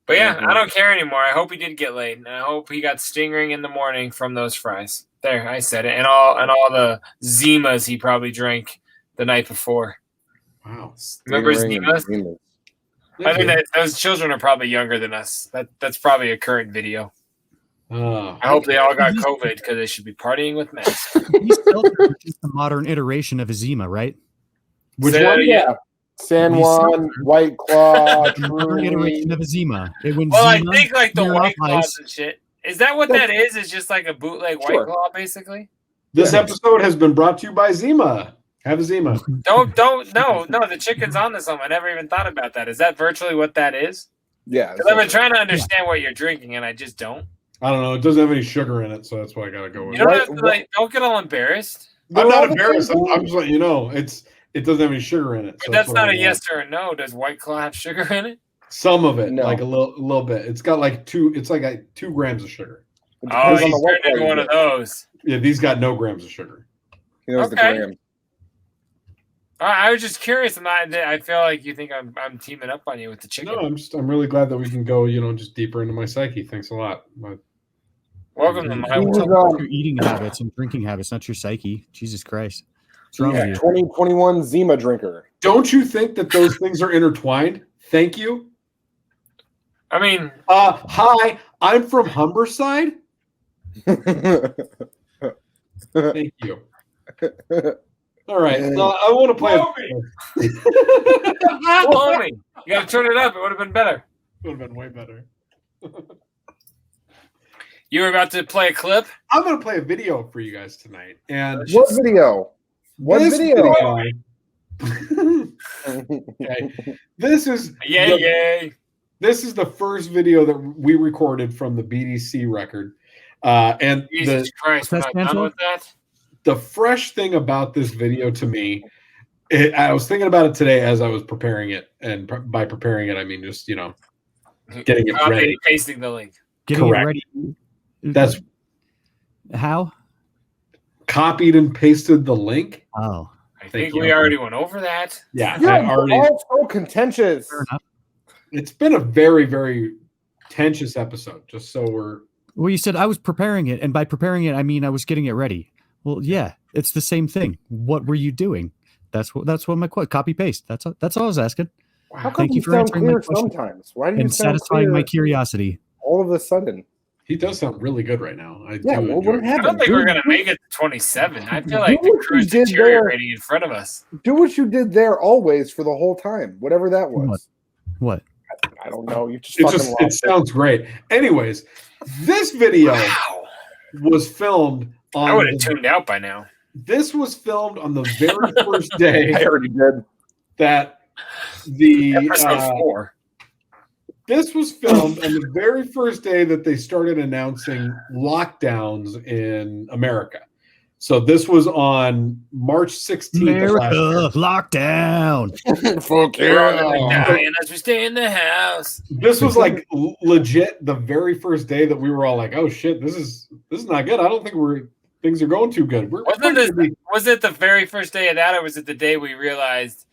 But yeah, I don't care anymore. I hope he did get laid, and I hope he got stinging in the morning from those fries. There, I said it, and all the Zimas he probably drank the night before. Wow, remember Zimas? I think that those children are probably younger than us. That's probably a current video. I hope they all got COVID because they should be partying with masks. He's still just the modern iteration of Zima, right? Which Say that one? again? Yeah. San Juan, White Claw, Modern iteration of Zima. Well, I think like the White Claws and shit. Is that what that is? It's just like a bootleg White Claw, basically? This episode has been brought to you by Zima. Have a Zima. No. The chicken's on to something. I never even thought about that. Is that virtually what that is? Yeah. Because I've been trying to understand what you're drinking, and I just don't. I don't know. It doesn't have any sugar in it, so that's why I gotta go with You don't have to, don't get all embarrassed. I'm not embarrassed. I'm just letting you know. It doesn't have any sugar in it. But that's not a yes or a no. Does White Claw have sugar in it? Some of it, like a little bit. It's got like 2 grams of sugar. Oh, he's turned into one of those. Yeah, these got no grams of sugar. He knows the gram. I was just curious, and I feel like you think I'm teaming up on you with the chicken. No, I'm really glad that we can go, just deeper into my psyche. Thanks a lot. Welcome to my world. Your eating habits and drinking habits, not your psyche. Jesus Christ. What's wrong with you? 2021 Zima drinker. Don't you think that those things are intertwined? Thank you. I mean, hi, I'm from Humberside. Thank you. All right. I want to play. Homie. You got to turn it up. It would have been better. It would have been way better. You were about to play a clip? I'm going to play a video for you guys tonight. And what video? What video? Okay. This is yay. This is the first video that we recorded from the BDC record. And Jesus Christ, we're not done with that? The fresh thing about this video to me, I was thinking about it today as I was preparing it. And by preparing it, I mean just, getting it ready. Pasting the link. Getting Correct. it ready. That's how? Copied and pasted the link. Oh. I think we already went over that. Yeah. All so contentious. It's been a very, very contentious episode, just so we're... Well, you said I was preparing it, and by preparing it, I mean I was getting it ready. Well, yeah, it's the same thing. What were you doing? That's what my copy paste. That's all I was asking. How come you sound clear sometimes? Why do you and sound satisfying clear my curiosity? all of a sudden? He does sound really good right now. I don't think we're going to make it to 27. I feel like the crew's did deteriorating in front of us. Do what you did there always for the whole time, whatever that was. What? I don't know. You just it sounds great. Anyways, this video was filmed on... I would have tuned out by now. This was filmed on the very first day. I already did. That the... Episode 4. This was filmed on the very first day that they started announcing lockdowns in America. So this was on March 16th. America, lockdown. Fuck We're all gonna die as we stay in the house. This was like legit the very first day that we were all like, "Oh shit, this is not good. I don't think things are going too good." Was it the very first day of that, or was it the day we realized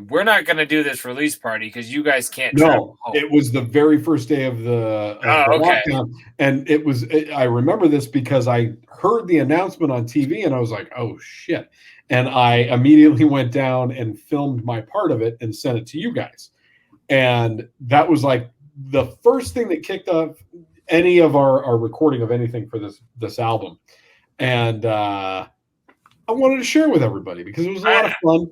we're not going to do this release party because you guys can't travel home? It was the very first day of the lockdown. And I remember this because I heard the announcement on TV and I was like, oh shit. And I immediately went down and filmed my part of it and sent it to you guys. And that was like the first thing that kicked off any of our recording of anything for this album. And I wanted to share with everybody because it was a lot of fun.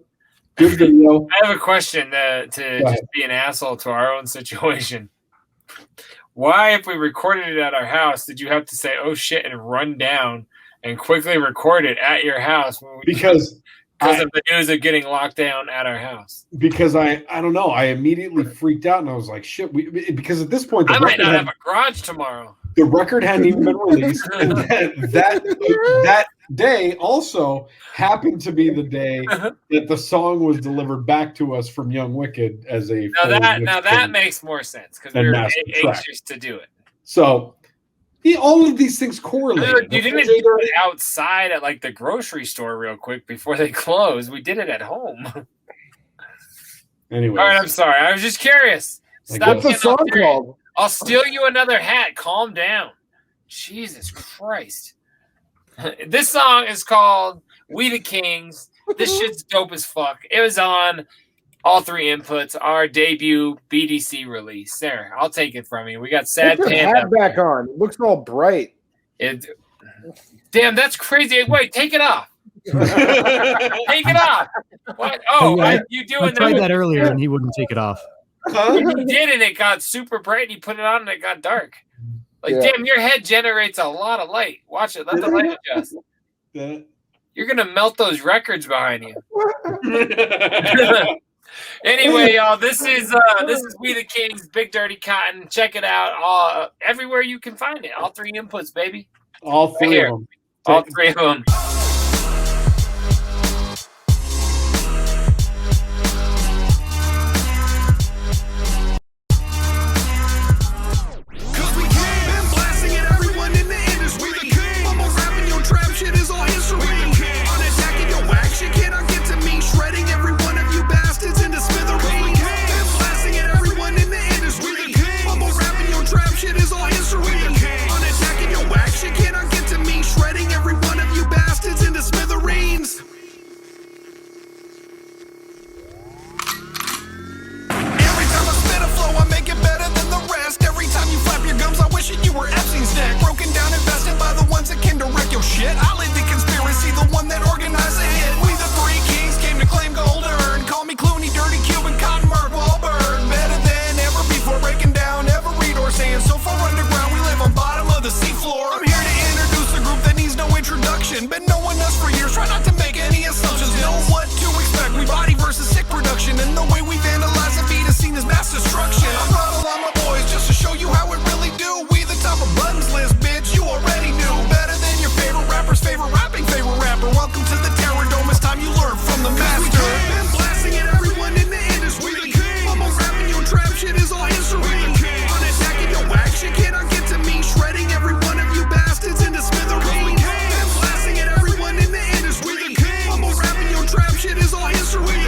Good video. I have a question to just be an asshole to our own situation. Why, if we recorded it at our house, did you have to say, oh shit, and run down and quickly record it at your house? Because of the news of getting locked down at our house. Because I don't know. I immediately freaked out and I was like, shit. Because at this point, I might not have a garage tomorrow. The record hadn't even been released. And that day also happened to be the day that the song was delivered back to us from Young Wicked as a... Now that makes more sense because we were anxious to do it. So all of these things correlate. You didn't do it outside at like the grocery store real quick before they closed. We did it at home. Anyway. All right, I'm sorry. I was just curious. What's the song called? I'll steal you another hat. Calm down. Jesus Christ. This song is called We the Kings. This shit's dope as fuck. It was on all 3 inputs, our debut BDC release. There, I'll take it from you. We got Sad Put your Panda. hat back on. It looks all bright. Damn, that's crazy. Wait, take it off. Take it off. What? Oh, you doing I tried that earlier and he wouldn't take it off. You did, and it got super bright. And you put it on, and it got dark. Damn, your head generates a lot of light. Watch it. Let the light adjust. You're gonna melt those records behind you. Anyway, y'all, this is We the Kings, Big Dirty Cotton. Check it out everywhere you can find it. All 3 inputs, baby. All 3 of them. All 3 of them. Shit is all history. On attacking your wax, shit cannot get to me. Shredding every one of you bastards into smithereens. Been blasting at everyone in the industry. Mumble rapping your trap, shit is all history. On attacking your wax, shit cannot get to me. Shredding every one of you bastards into smithereens. Every time I spit a flow, I make it better than the rest. Every time you flap your gums, I wish that you were Epstein's neck. Broken down, invested by the ones that can direct your shit. I live the conspiracy, the one that organized the hit. We the 3 kings came to claim gold earned. Call me Clooney, Dirty Cuban, Cotton, Mark Wahlberg. Better than ever before, breaking down every read or saying so far underground. We live on bottom of the seafloor. I'm here to introduce a group that needs no introduction. Been knowing us for years, try not to make any assumptions. Know what to expect. We body versus sick production, and the way we vandalize the beat is seen as mass destruction. I brought along my boys just to show you how it really do. We the top of buttons list, bitch. You already knew. Better than your favorite rapper's favorite rapping favorite rapper. Welcome to the Terror Dome. It's time you learn from the master. Been blasting at everyone in the industry. Mumble rapping your trap, shit is all history. On attacking your wax, shit cannot get to me. Shredding every one of you bastards into smithereens. Been blasting at everyone in the industry. Mumble rapping your trap, shit is all history.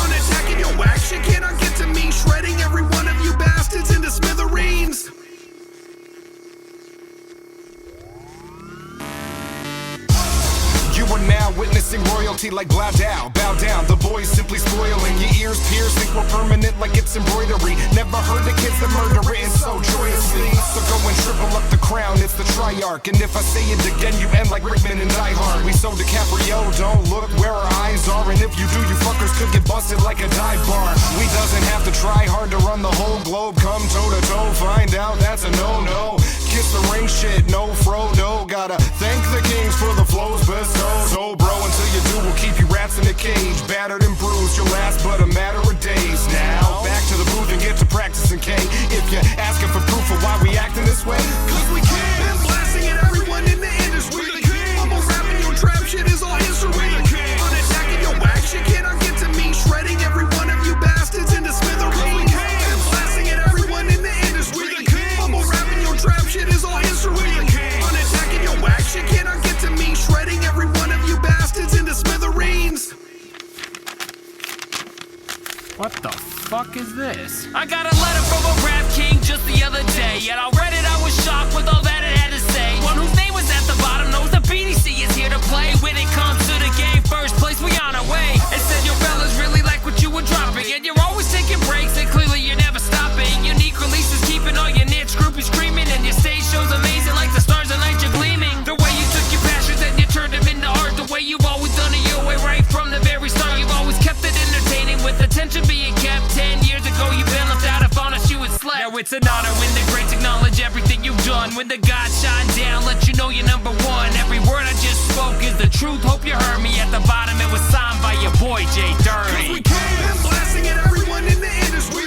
On attacking your wax, shit cannot get to me. Shredding every one of you bastards into smithereens. You are now witnessing royalty like Bow Down. Bow down, the boys simply spoiling your ears pierced. Think we're permanent like it's embroidery. Never heard the kids that murder written so joyously. So go and triple up the crown, it's the Triarch. And if I say it again, you end like Rickman and Die Hard. We so DiCaprio, don't look where our eyes are. And if you do, you fuckers could get busted like a dive bar. We doesn't have to try hard to run the whole globe. Come toe to toe, find out that's a no-no. Kiss the ring shit, no Frodo. Gotta thank the kings for the flows bestowed. So bro, until you do, we'll keep you rats in a cage. Battered and bruised, your last but a matter of days. Now, back to the booth and get to practicing K. If you're asking for proof of why we acting this way, cause we can. Been blasting at everyone in the industry. Mumble rapping your trap, shit is all history. On attacking your wax, shit cannot get to me. Shredding every one of you bastards into smithereens. Been blasting at everyone in the industry. Mumble rapping your trap, shit is all history. On attacking your wax, shit cannot get to me. Shredding every one of you bastards into smithereens. What the fuck is this? I got a letter from a rap king just the other day, and I read it, I was shocked with all that it had to say. One whose name was at the bottom knows the BDC is here to play. When it comes to the game, first place, we on our way. It said your fellas really like what you were dropping, and you're always taking breaks, and clearly you're never stopping. Unique releases keeping all your niche groupies screaming, and your stage show's amazing like the stars at night you're gleaming. The way you took your passions and you turned them into art, the way you've always done it your way right from the very start. You've always kept it entertaining with attention being kept. 10 years ago you been left out, if honest you had slept. Now it's an honor when the greats acknowledge everything you've done. When the gods shine down, let you know you're number one. Every word I just spoke is the truth, hope you heard me. At the bottom it was signed by your boy JDirty. Been blasting at everyone in the industry.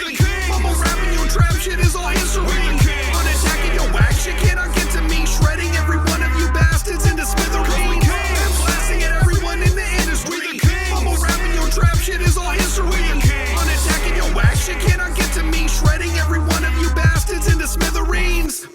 Mumble rapping your trap, shit is all history. On attacking your wax, shit cannot get to me. Shredding every one of you bastards into smithereens. Been blasting at everyone in the industry. Mumble rapping your trap, shit is all history. On attacking your wax, shit cannot get to me. Shredding every one of you bastards into smithereens.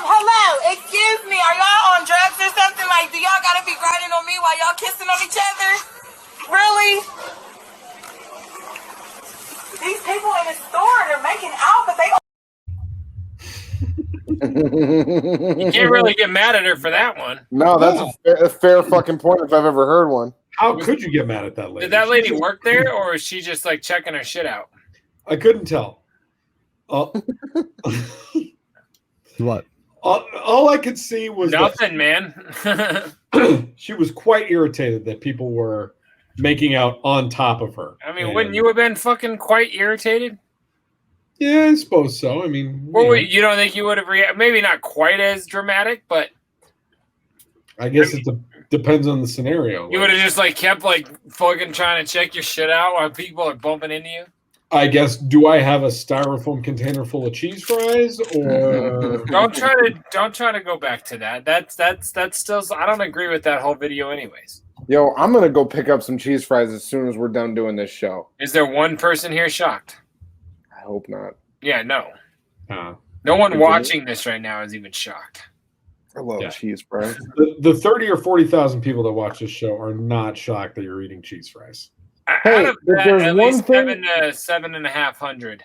Hello, excuse me, are y'all on drugs or something? Like, do y'all gotta be grinding on me while y'all kissing on each other? Really? These people in the store, they're making out, but they You can't really get mad at her for that one. No, that's a fair fucking point if I've ever heard one. How could you get mad at that lady? Did that lady work there, or is she just like checking her shit out? I couldn't tell. What? All I could see was nothing, man. She was quite irritated that people were making out on top of her. I mean, wouldn't you have been fucking quite irritated? Yeah, I suppose so. I mean, well, you don't think you would have reacted? Maybe not quite as dramatic, but I guess it depends on the scenario. You would have just like kept like fucking trying to check your shit out while people are bumping into you. I guess. Do I have a styrofoam container full of cheese fries, or don't try to go back to that. That's still. I don't agree with that whole video, anyways. Yo, I'm gonna go pick up some cheese fries as soon as we're done doing this show. Is there one person here shocked? I hope not. Yeah, no. No one watching this right now is even shocked. I love cheese fries. The 30 or 40,000 people that watch this show are not shocked that you're eating cheese fries. Hey, Out of that, at least 7,500.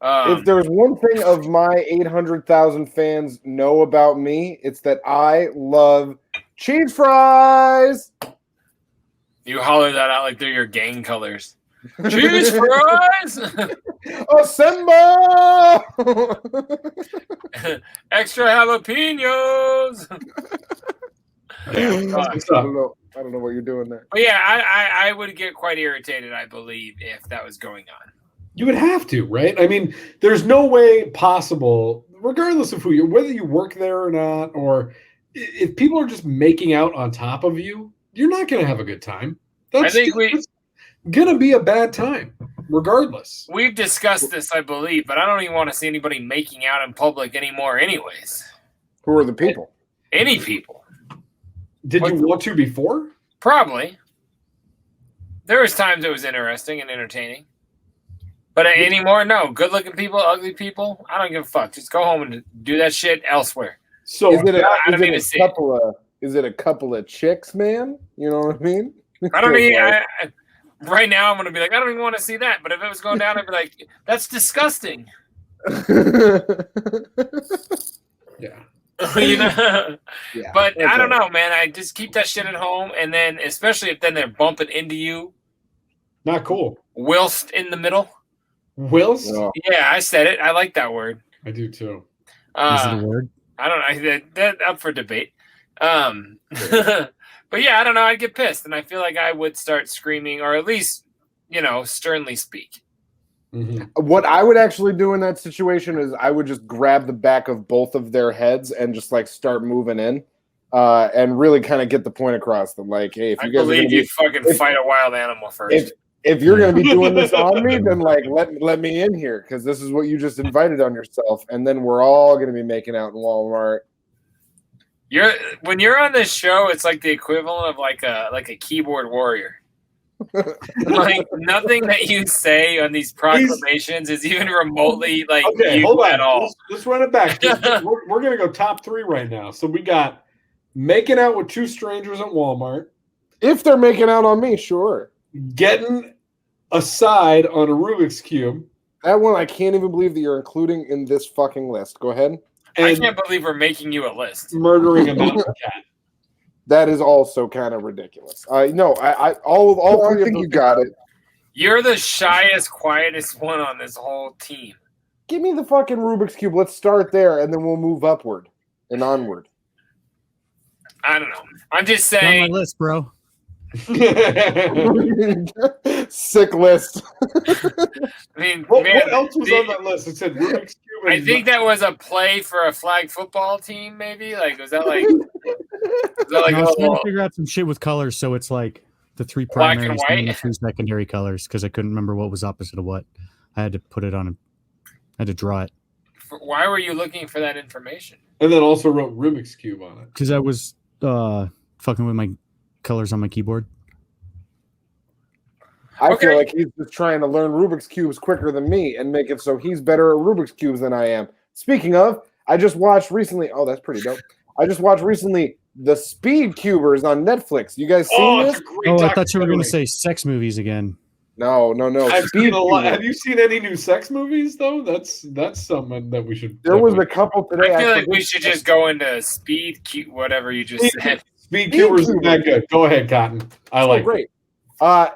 If there's one thing of my 800,000 fans know about me, it's that I love cheese fries. You holler that out like they're your gang colors. Cheese fries! Assemble! Extra jalapenos! I don't know what you're doing there. But yeah, I would get quite irritated, I believe, if that was going on. You would have to, right? I mean, there's no way possible, regardless of who you, whether you work there or not, or if people are just making out on top of you, you're not going to have a good time. That's going to be a bad time, regardless. We've discussed this, I believe, but I don't even want to see anybody making out in public anymore anyways. Who are the people? Any people. Did you want to before? Probably. There was times it was interesting and entertaining. But anymore, no. Good-looking people, ugly people, I don't give a fuck. Just go home and do that shit elsewhere. So is it a couple of chicks, man? You know what I mean? I don't mean right now I'm gonna be like, I don't even want to see that. But if it was going down, I'd be like, that's disgusting. Yeah. You know? Yeah, but I don't know, man. I just keep that shit at home, and then especially if then they're bumping into you. Not cool. Whilst in the middle. Whilst? Yeah, I said it. I like that word. I do too. Is it a word? I don't know. That up for debate. But yeah, I don't know. I'd get pissed, and I feel like I would start screaming, or at least, sternly speak. Mm-hmm. What I would actually do in that situation is I would just grab the back of both of their heads and just like start moving in, and really kind of get the point across them. Like, hey, if you guys believe you fucking fight a wild animal first. If you're going to be doing this on me, then like let me in here because this is what you just invited on yourself, and then we're all going to be making out in Walmart. When you're on this show, it's like the equivalent of like a keyboard warrior. Like nothing that you say on these proclamations is even remotely like you at all. Let's run it back. We're going to go top 3 right now. So we got making out with 2 strangers at Walmart. If they're making out on me, sure. Getting a side on a Rubik's Cube. That one I can't even believe that you're including in this fucking list. Go ahead. I can't believe we're making you a list. Murdering a mountain cat. That is also kind of ridiculous. No, all three of them. You got it. You're the shyest, quietest one on this whole team. Give me the fucking Rubik's Cube. Let's start there, and then we'll move upward and onward. I don't know. I'm just saying. On my list, bro. Sick list. I mean, what else was on that list? It said Rubik's Cube. I think that was a play for a flag football team. Maybe was that like? I was trying to figure out some shit with colors, so it's like the 3 Black primaries and and white? the 3 secondary colors because I couldn't remember what was opposite of what. I had to put it on. I had to draw it. Why were you looking for that information? And then also wrote Rubik's Cube on it because I was fucking with my colors on my keyboard. I feel like he's just trying to learn Rubik's Cubes quicker than me and make it so he's better at Rubik's Cubes than I am. Speaking of, I just watched recently. Oh, that's pretty dope. I just watched recently The Speed Cubers on Netflix. You guys seen this? I thought you were going to say sex movies again. No. I've seen a lot. Have you seen any new sex movies though? That's something that we should. There was a couple today. I feel like we should just go into Speed Cube, whatever you just said. Speed Cubers is that good. Go ahead, Cotton. I like great.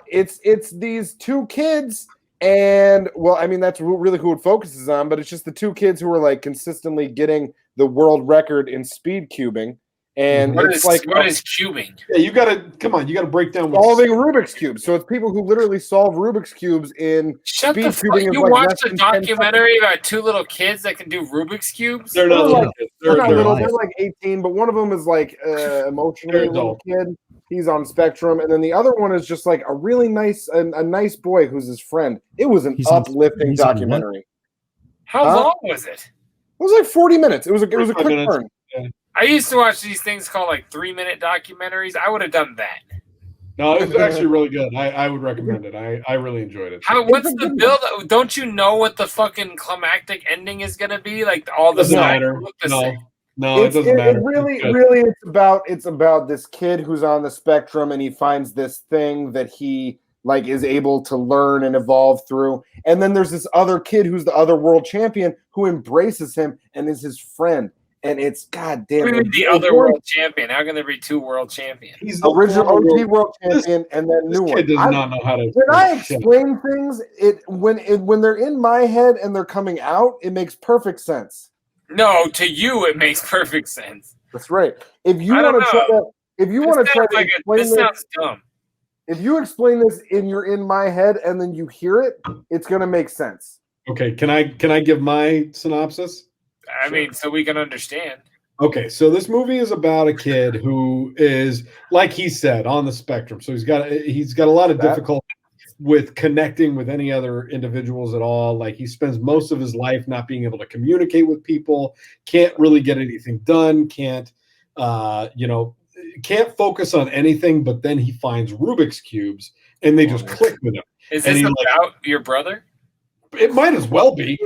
It's these two kids, and well, I mean that's really who it focuses on, but it's just the two kids who are like consistently getting the world record in speed cubing. And what it's is, like what is cubing? Yeah, you gotta break down solving Rubik's cubes. So it's people who literally solve Rubik's cubes in Shut speed the fuck! cubing. You like watched a documentary about two little kids that can do Rubik's cubes? They're not like, they're not little. alive. They're like 18, but one of them is like emotionally a little kid. He's on spectrum, and then the other one is just like a really nice, a nice boy who's his friend. It was an uplifting documentary. How long was it? It was like 40 minutes. It was a quick burn. Yeah. I used to watch these things called like 3-minute documentaries. I would have done that. No, it was actually really good. I would recommend it. I really enjoyed it. What's the build? Don't you know what the fucking climactic ending is going to be? Like all the Doesn't sides matter. look the same. No, it doesn't matter. Really, it's about this kid who's on the spectrum, and he finds this thing that he like is able to learn and evolve through. And then there's this other kid who's the other world champion who embraces him and is his friend. And it's goddamn the other world champion. How can there be two world champions? He's the original OG world champion, and then new one. Kid does not know how to. When I explain things, when they're in my head and they're coming out, it makes perfect sense. No, to you it makes perfect sense. That's right. If you want to try to explain this sounds dumb. If you explain this and you're in my head and then you hear it, it's gonna make sense. Okay, can I give my synopsis? I mean, so we can understand. Okay, so this movie is about a kid who is, like he said, on the spectrum. So he's got a lot of difficulty with connecting with any other individuals at all. Like he spends most of his life not being able to communicate with people, can't really get anything done, can't focus on anything. But then he finds Rubik's cubes, and they just click with him. Is this about your brother? It might as well be.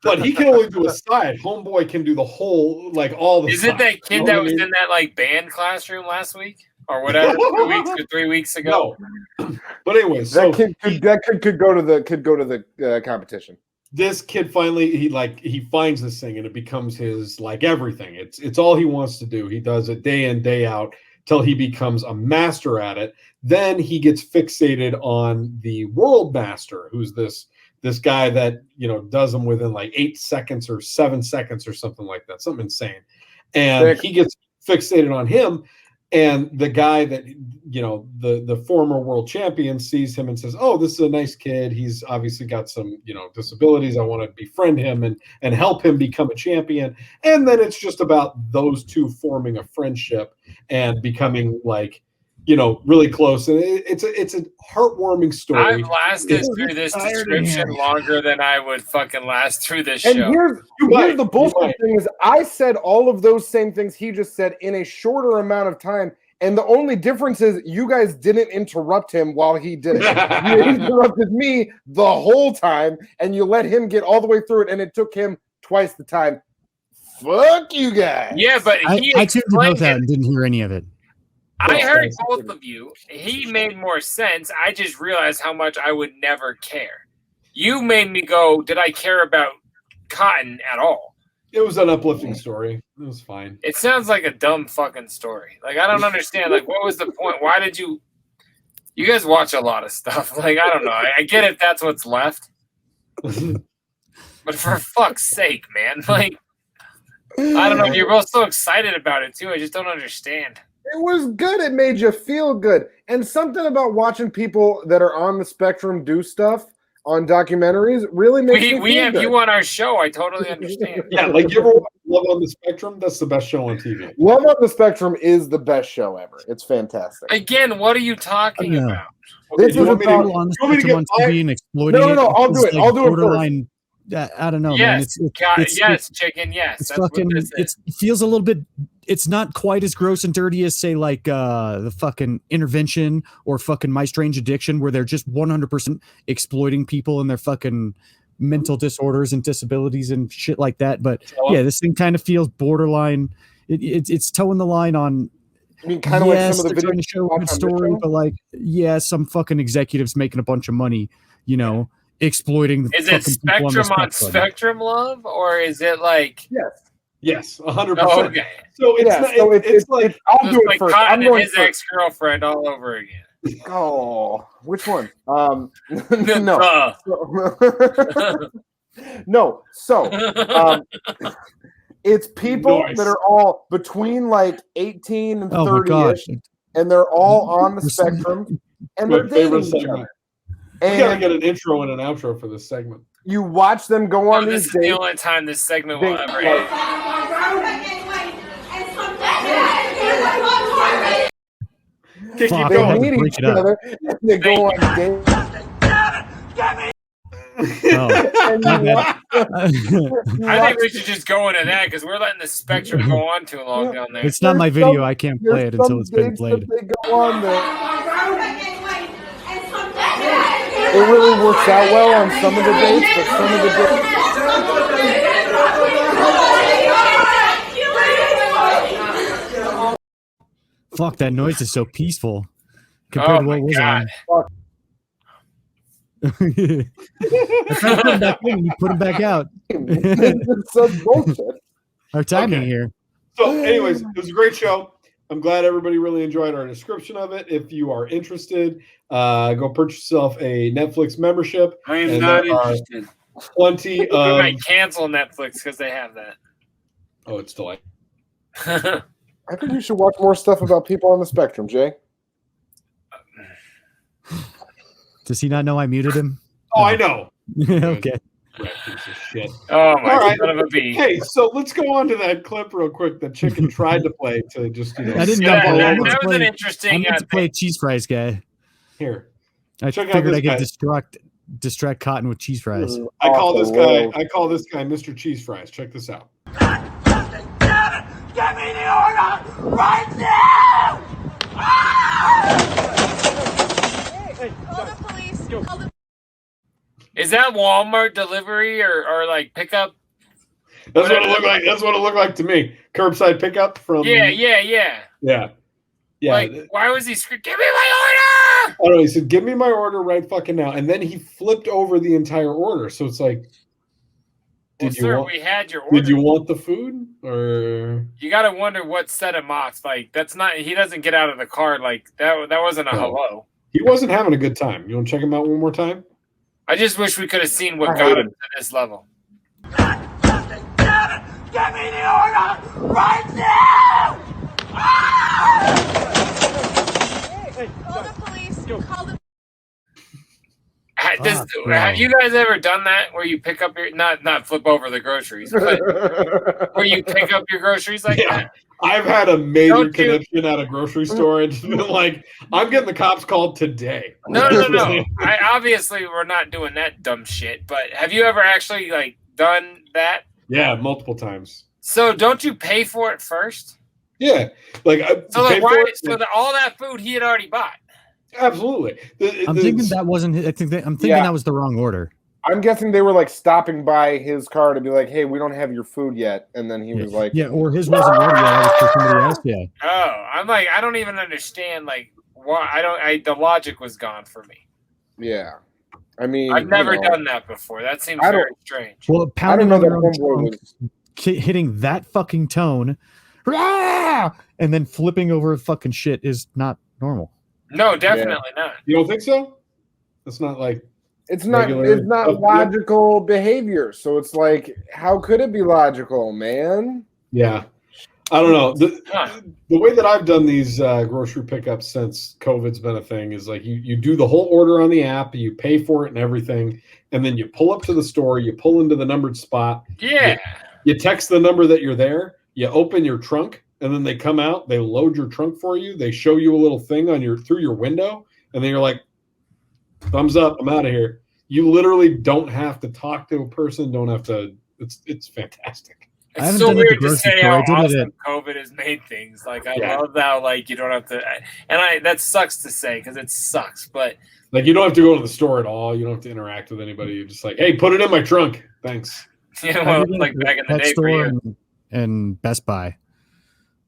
But he can only do a side. Homeboy can do the whole, like all the. Is it that kid that was in that like band classroom last week or whatever, 2 weeks or 3 weeks ago? No. But anyway, that kid could go to the competition. This kid finally he finds this thing and it becomes his like everything. It's all he wants to do. He does it day in, day out till he becomes a master at it. Then he gets fixated on the world master, who's this guy that, does them within like 8 seconds or 7 seconds or something like that, something insane. And he gets fixated on him. And the guy that, the former world champion sees him and says, oh, this is a nice kid. He's obviously got some, disabilities. I want to befriend him and help him become a champion. And then it's just about those two forming a friendship and becoming like, really close. And it's a heartwarming story. I've lasted through this description longer than I would fucking last through this and show. Here's the bullshit thing is I said all of those same things he just said in a shorter amount of time. And the only difference is you guys didn't interrupt him while he did it. You interrupted me the whole time and you let him get all the way through it. And it took him twice the time. Fuck you guys. Yeah, but I tuned both out and didn't hear any of it. I heard both of you. He made more sense. I just realized how much I would never care. You made me go, did I care about Cotton at all? It was an uplifting story. It was fine. It sounds like a dumb fucking story. Like, I don't understand. Like, what was the point? Why did you guys watch a lot of stuff. Like, I don't know. I get if that's what's left. But for fuck's sake, man. Like, I don't know. You're both so excited about it, too. I just don't understand. It was good. It made you feel good. And something about watching people that are on the spectrum do stuff on documentaries really makes me feel we have good. you on our show. I totally understand. Yeah, like you ever watch Love on the Spectrum? That's the best show on TV. Love on the Spectrum is the best show ever. It's fantastic. Again, what are you talking about? This is on TV and exploiting it. No, I'll do it. I'll do it borderline. I don't know, man. Yes, chicken. Yes, it's that's fucking. What this is. It feels a little bit. It's not quite as gross and dirty as say like the fucking Intervention or fucking My Strange Addiction, where they're just 100% exploiting people and their fucking mental disorders and disabilities and shit like that. But yeah, this thing kind of feels borderline. It's towing the line on. I mean, kind of like some of the trying to show a good story, but like, some fucking executives making a bunch of money, exploiting. Is it Spectrum on Spectrum Love, or is it like? Yes. Yes, 100%. Oh, okay. So it's not, it's like I'll do it like first. Cotton I'm and going his first. ex-girlfriend all over again. Oh, which one? No. No. So, it's people that are all between like 18 and 30-ish, and they're all on the spectrum, and they're dating each other. We gotta get an intro and an outro for this segment. You watch them go on This these is dates. the only time this segment will ever end. Fuck, They I had to meet break each it up. other, and they go on dates. Oh, my bad. I think we should just go into that because we're letting the spectrum go on too long down there. It's not my video. I can't play it until it's been played. They go on there. It really works out well on some of the dates, but some of the dates. Fuck, that noise is so peaceful compared to what was on. That's how you put him back in. You put him back out. It's such bullshit. Our timing here. So, anyways, it was a great show. I'm glad everybody really enjoyed our description of it. If you are interested, go purchase yourself a Netflix membership. I am not interested. Plenty We of. might cancel Netflix because they have that. Oh, it's still like. I think you should watch more stuff about people on the spectrum, Jay. Does he not know I muted him? Oh, I know. Okay. Right, piece of shit. Oh my All right. son of a bee. Hey, so let's go on to that clip real quick that Chicken tried to play to just I didn't Yeah, know. that I was an interesting. I meant to play cheese fries guy. Here. I Check out figured this I could guy. distract Cotton with cheese fries. I call this guy Mr. Cheese Fries. Check this out. Give me the order right now! Call the police. Call the Is that Walmart delivery or like pickup? That's what it looked like. That's what it looked like to me. Curbside pickup from. Yeah. Yeah. Like, why was he screaming? Give me my order! I don't know. He said, "Give me my order right fucking now," and then he flipped over the entire order. So it's like, Well, sir, we had your order. Did you want the food, or you got to wonder what set him off. Like that's not. He doesn't get out of the car like that. That wasn't a hello. He wasn't having a good time. You want to check him out one more time? I just wish we could have seen what got him to this level. Give me the order right now! Call the police. Call the Have you guys ever done that where you pick up your not flip over the groceries, but where you pick up your groceries like that? I've had a major connection at a grocery store and just been like, I'm getting the cops called today. No. Obviously, we're not doing that dumb shit. But have you ever actually like done that? Yeah, multiple times. So don't you pay for it first? Yeah, all that food he had already bought. Absolutely. I'm thinking that wasn't. I'm thinking that was the wrong order. I'm guessing they were like stopping by his car to be like, "Hey, we don't have your food yet," and then he was like, "Yeah," or his wasn't ready yet. It was for somebody else. Yeah. Oh, I'm like, I don't even understand like why. The logic was gone for me. Yeah, I mean, I've never done that before. That seems very strange. Well, pounding on their own trunk, hitting that fucking tone, and then flipping over fucking shit is not normal. No, definitely not. You don't think so? It's not like it's not logical behavior. So it's like, how could it be logical, man? Yeah, I don't know. The way that I've done these grocery pickups since COVID's been a thing is like you do the whole order on the app, you pay for it and everything, and then you pull up to the store, you pull into the numbered spot. Yeah. You text the number that you're there, you open your trunk, and then they come out, they load your trunk for you, they show you a little thing through your window, and then you're like, thumbs up, I'm out of here. You literally don't have to talk to a person, don't have to. It's fantastic. It's so weird to say how awesome COVID has made things. Like I love how like you don't have to, and that sucks to say because it sucks, but like you don't have to go to the store at all. You don't have to interact with anybody. You're just like, hey, put it in my trunk, thanks. Well, like back in the day for you. And Best Buy.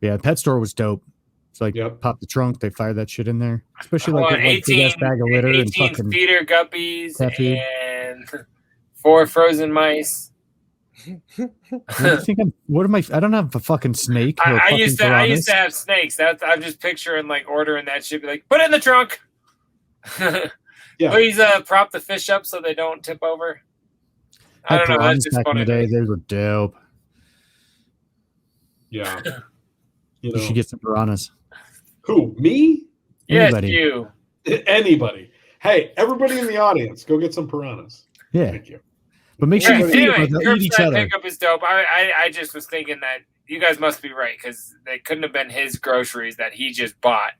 Yeah, pet store was dope. It's like pop the trunk, they fire that shit in there. Especially like a big ass bag of litter and fucking feeder guppies and 4 frozen mice. What do you think? What am I? I don't have a fucking snake. Or a I fucking used to piranhas. have snakes. I'm just picturing like ordering that shit. Be like, put it in the trunk. Yeah. Please prop the fish up so they don't tip over. I don't know. That's just Back in funny. the day, they were dope. Yeah. You should get some piranhas. Who? Me? Yes, Anybody. you. Anybody. Hey, everybody in the audience, go get some piranhas. Yeah. Thank you. But make sure you feed Anyway, them. They'll eat each curbside other. pickup is dope. I just was thinking that you guys must be right because they couldn't have been his groceries that he just bought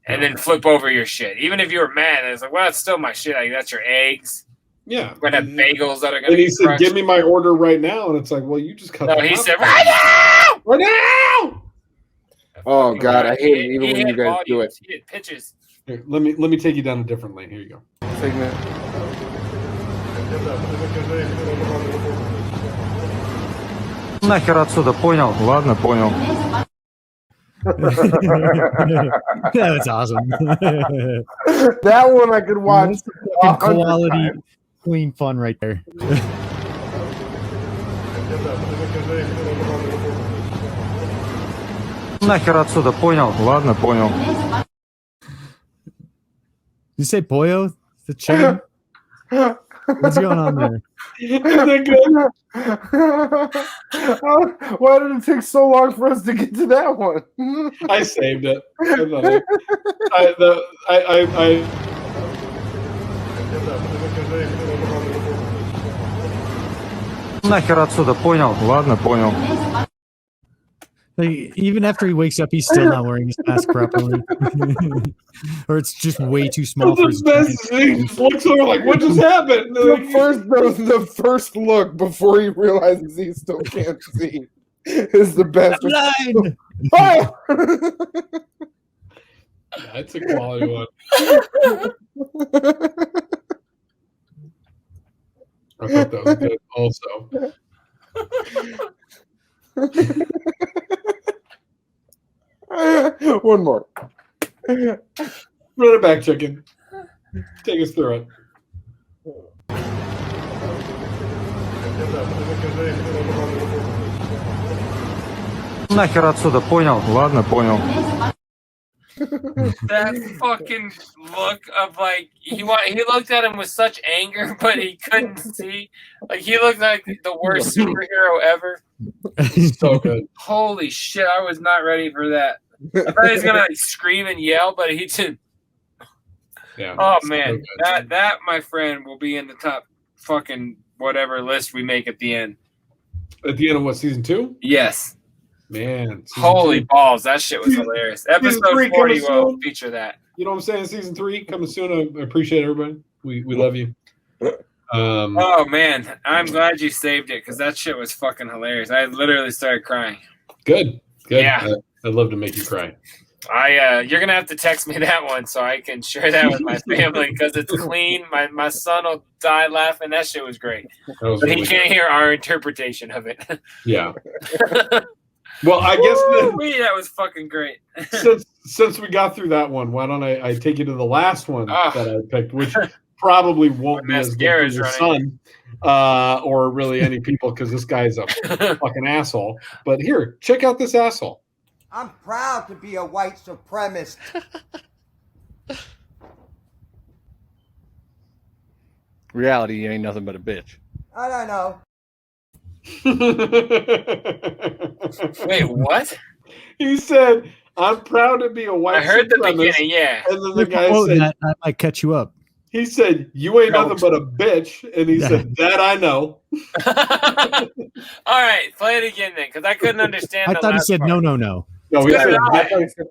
and then flip over your shit. Even if you were mad, it's like, well, it's still my shit. Like, that's your eggs. Yeah. We're going to have bagels that are going to And he be said, crushed. give me my order right now. And it's like, well, you just cut No, the he top said, off. right now! Right now! Oh God, I hate it He even when hit you guys do it. volumes. He hit pitches. Here, let me take you down a different lane. Here you go. Figment. Нахер отсюда, понял? Ладно, понял. That's awesome. That one I could watch. That's fucking quality, clean fun right there. Нахер отсюда, понял? Ладно, понял. You say Boyo? The chicken? What's going on there? Why did it take so long for us to get to that one? I saved it. Нахер отсюда, понял? Ладно, понял. Like, even after he wakes up, he's still not wearing his mask properly. Or it's just way too small for his He just looks over like, what just happened? The first look before he realizes he still can't see is the best. Blind! Oh! That's a quality one. I thought that was good also. One more. Run it back, chicken. Take us through it. Нахер отсюда, понял? Ладно, понял. That fucking look of like he looked at him with such anger, but he couldn't see. Like he looked like the worst superhero ever. So good. Holy shit! I was not ready for that. I thought he was gonna like scream and yell, but he didn't. Yeah. Oh so man, good. that my friend will be in the top fucking whatever list we make at the end. At the end of what, season 2? Yes. Man. Holy 2. balls, that shit was hilarious. Episode 3 40 coming will soon. feature that. You know what I'm saying? Season 3 coming soon. I appreciate everybody. We love you. Oh man, I'm glad you saved it because that shit was fucking hilarious. I literally started crying. Good. Yeah. I'd love to make you cry. You're gonna have to text me that one so I can share that with my family because it's clean. My son will die laughing. That shit was great, Was but he really can't hear our interpretation of it. Yeah. Well, I guess that was fucking great. since we got through that one, why don't I take you to the last one Oh. that I picked, which probably won't be as good for mascara's your running. son or really any people because this guy's a fucking asshole. But here, check out this asshole. I'm proud to be a white supremacist. Reality, you ain't nothing but a bitch. I don't know. Wait, what? He said, "I'm proud to be a white." I heard the supremacist." beginning, yeah. And then the guy Oh, said, that might catch you up. "He said you ain't nothing but a bitch," and he said, "That I know." All right, play it again then, because I couldn't understand. I the thought he last said part. no, no, no. No, he said,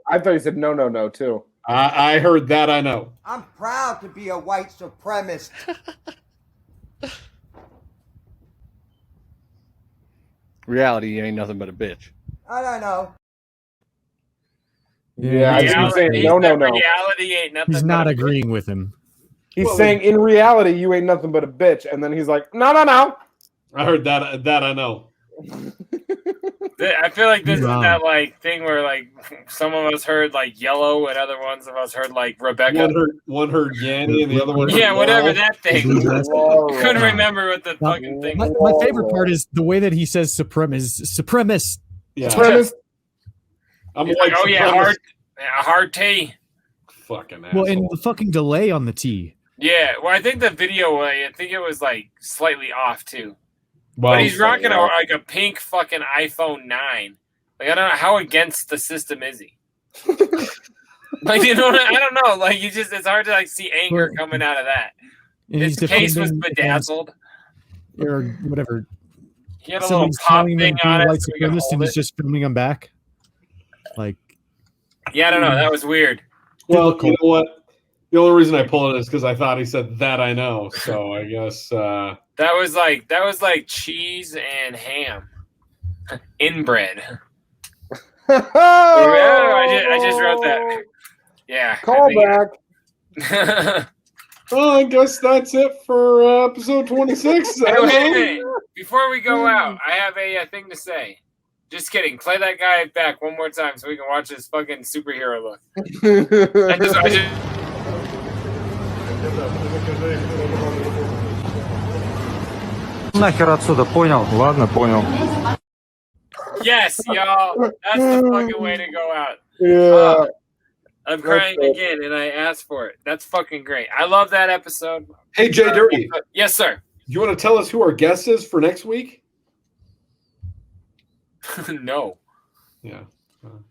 I thought he said no, no, no too. I heard that I know. I'm proud to be a white supremacist. Reality, you ain't nothing but a bitch. I don't know. Yeah, he's saying no, no, no. Reality ain't nothing. He's not agreeing with him. He's saying in reality you ain't nothing but a bitch, and then he's like, no, no, no. I heard that I know. I feel like this is that like thing where like some of us heard like yellow and other ones of us heard like Rebecca. One heard Yanny and the other one. Yeah, heard whatever Laurel. that thing. Couldn't remember what the fucking thing. My favorite part is the way that he says supremacist. Yeah. Supremacist. I'm He's like, like, oh yeah, hard T. Fucking asshole. Well, and the fucking delay on the T. Yeah, well, I think the video, I think it was like slightly off too. Well, but he's rocking like a pink fucking iPhone 9. Like I don't know how against the system is he. Like I don't know. Like it's hard to like see anger coming out of that. And His case was bedazzled or whatever. He had a little pop thing on it, so we could and hold he's it. just filming him back. Like, Yeah, I don't know. That was weird. Well, you know what? The only reason I pulled it is because I thought he said that I know. So I guess that was like cheese and ham, inbred. Yeah, I just wrote that. Yeah. Call back. Well, I guess that's it for episode 26. Hey, before we go out, I have a thing to say. Just kidding. Play that guy back one more time so we can watch his fucking superhero look. I just Нахер отсюда, понял? Ладно, понял. Yes, y'all. That's the fucking way to go out. Yeah. I'm crying again, and I asked for it. That's fucking great. I love that episode. Hey, JDirty. Yes, sir. You want to tell us who our guest is for next week? No. Yeah. Do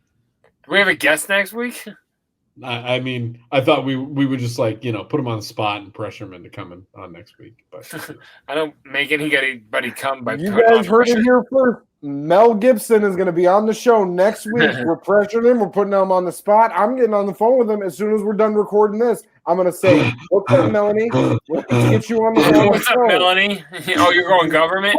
we have a guest next week? I mean, I thought we would just like, put him on the spot and pressure him into coming on next week. But I don't make anybody come by You putting guys on heard pressure. it here first. Mel Gibson is going to be on the show next week. We're pressuring him. We're putting him on the spot. I'm getting on the phone with him as soon as we're done recording this. I'm going to say, what's up, Melanie? Let's get you on the phone. What's up, Melanie? Oh, you're going government?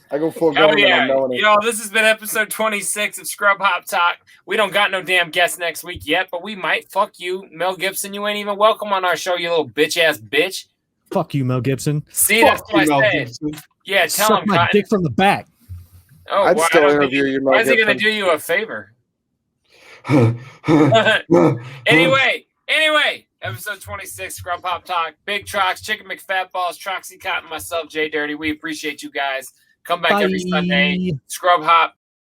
I go full Hell government yeah. on Melanie. Yo, this has been episode 26 of Scrub Hop Talk. We don't got no damn guest next week yet, but we might. Fuck you, Mel Gibson. You ain't even welcome on our show, you little bitch-ass bitch. Fuck you, Mel Gibson. See, Fuck that's what you, I Mel said. Gibson. Yeah, tell Suck him, my Cotton. dick from the back. Oh, I'd well, still I don't interview think you, Mel Why is he going to Gibson. do you a favor? Anyway, episode 26, Scrub Hop Talk. Big Trox, Chicken McFatballs, Troxy Cotton, myself, JDirty. We appreciate you guys. Come back every Bye. Sunday. Scrub Hop.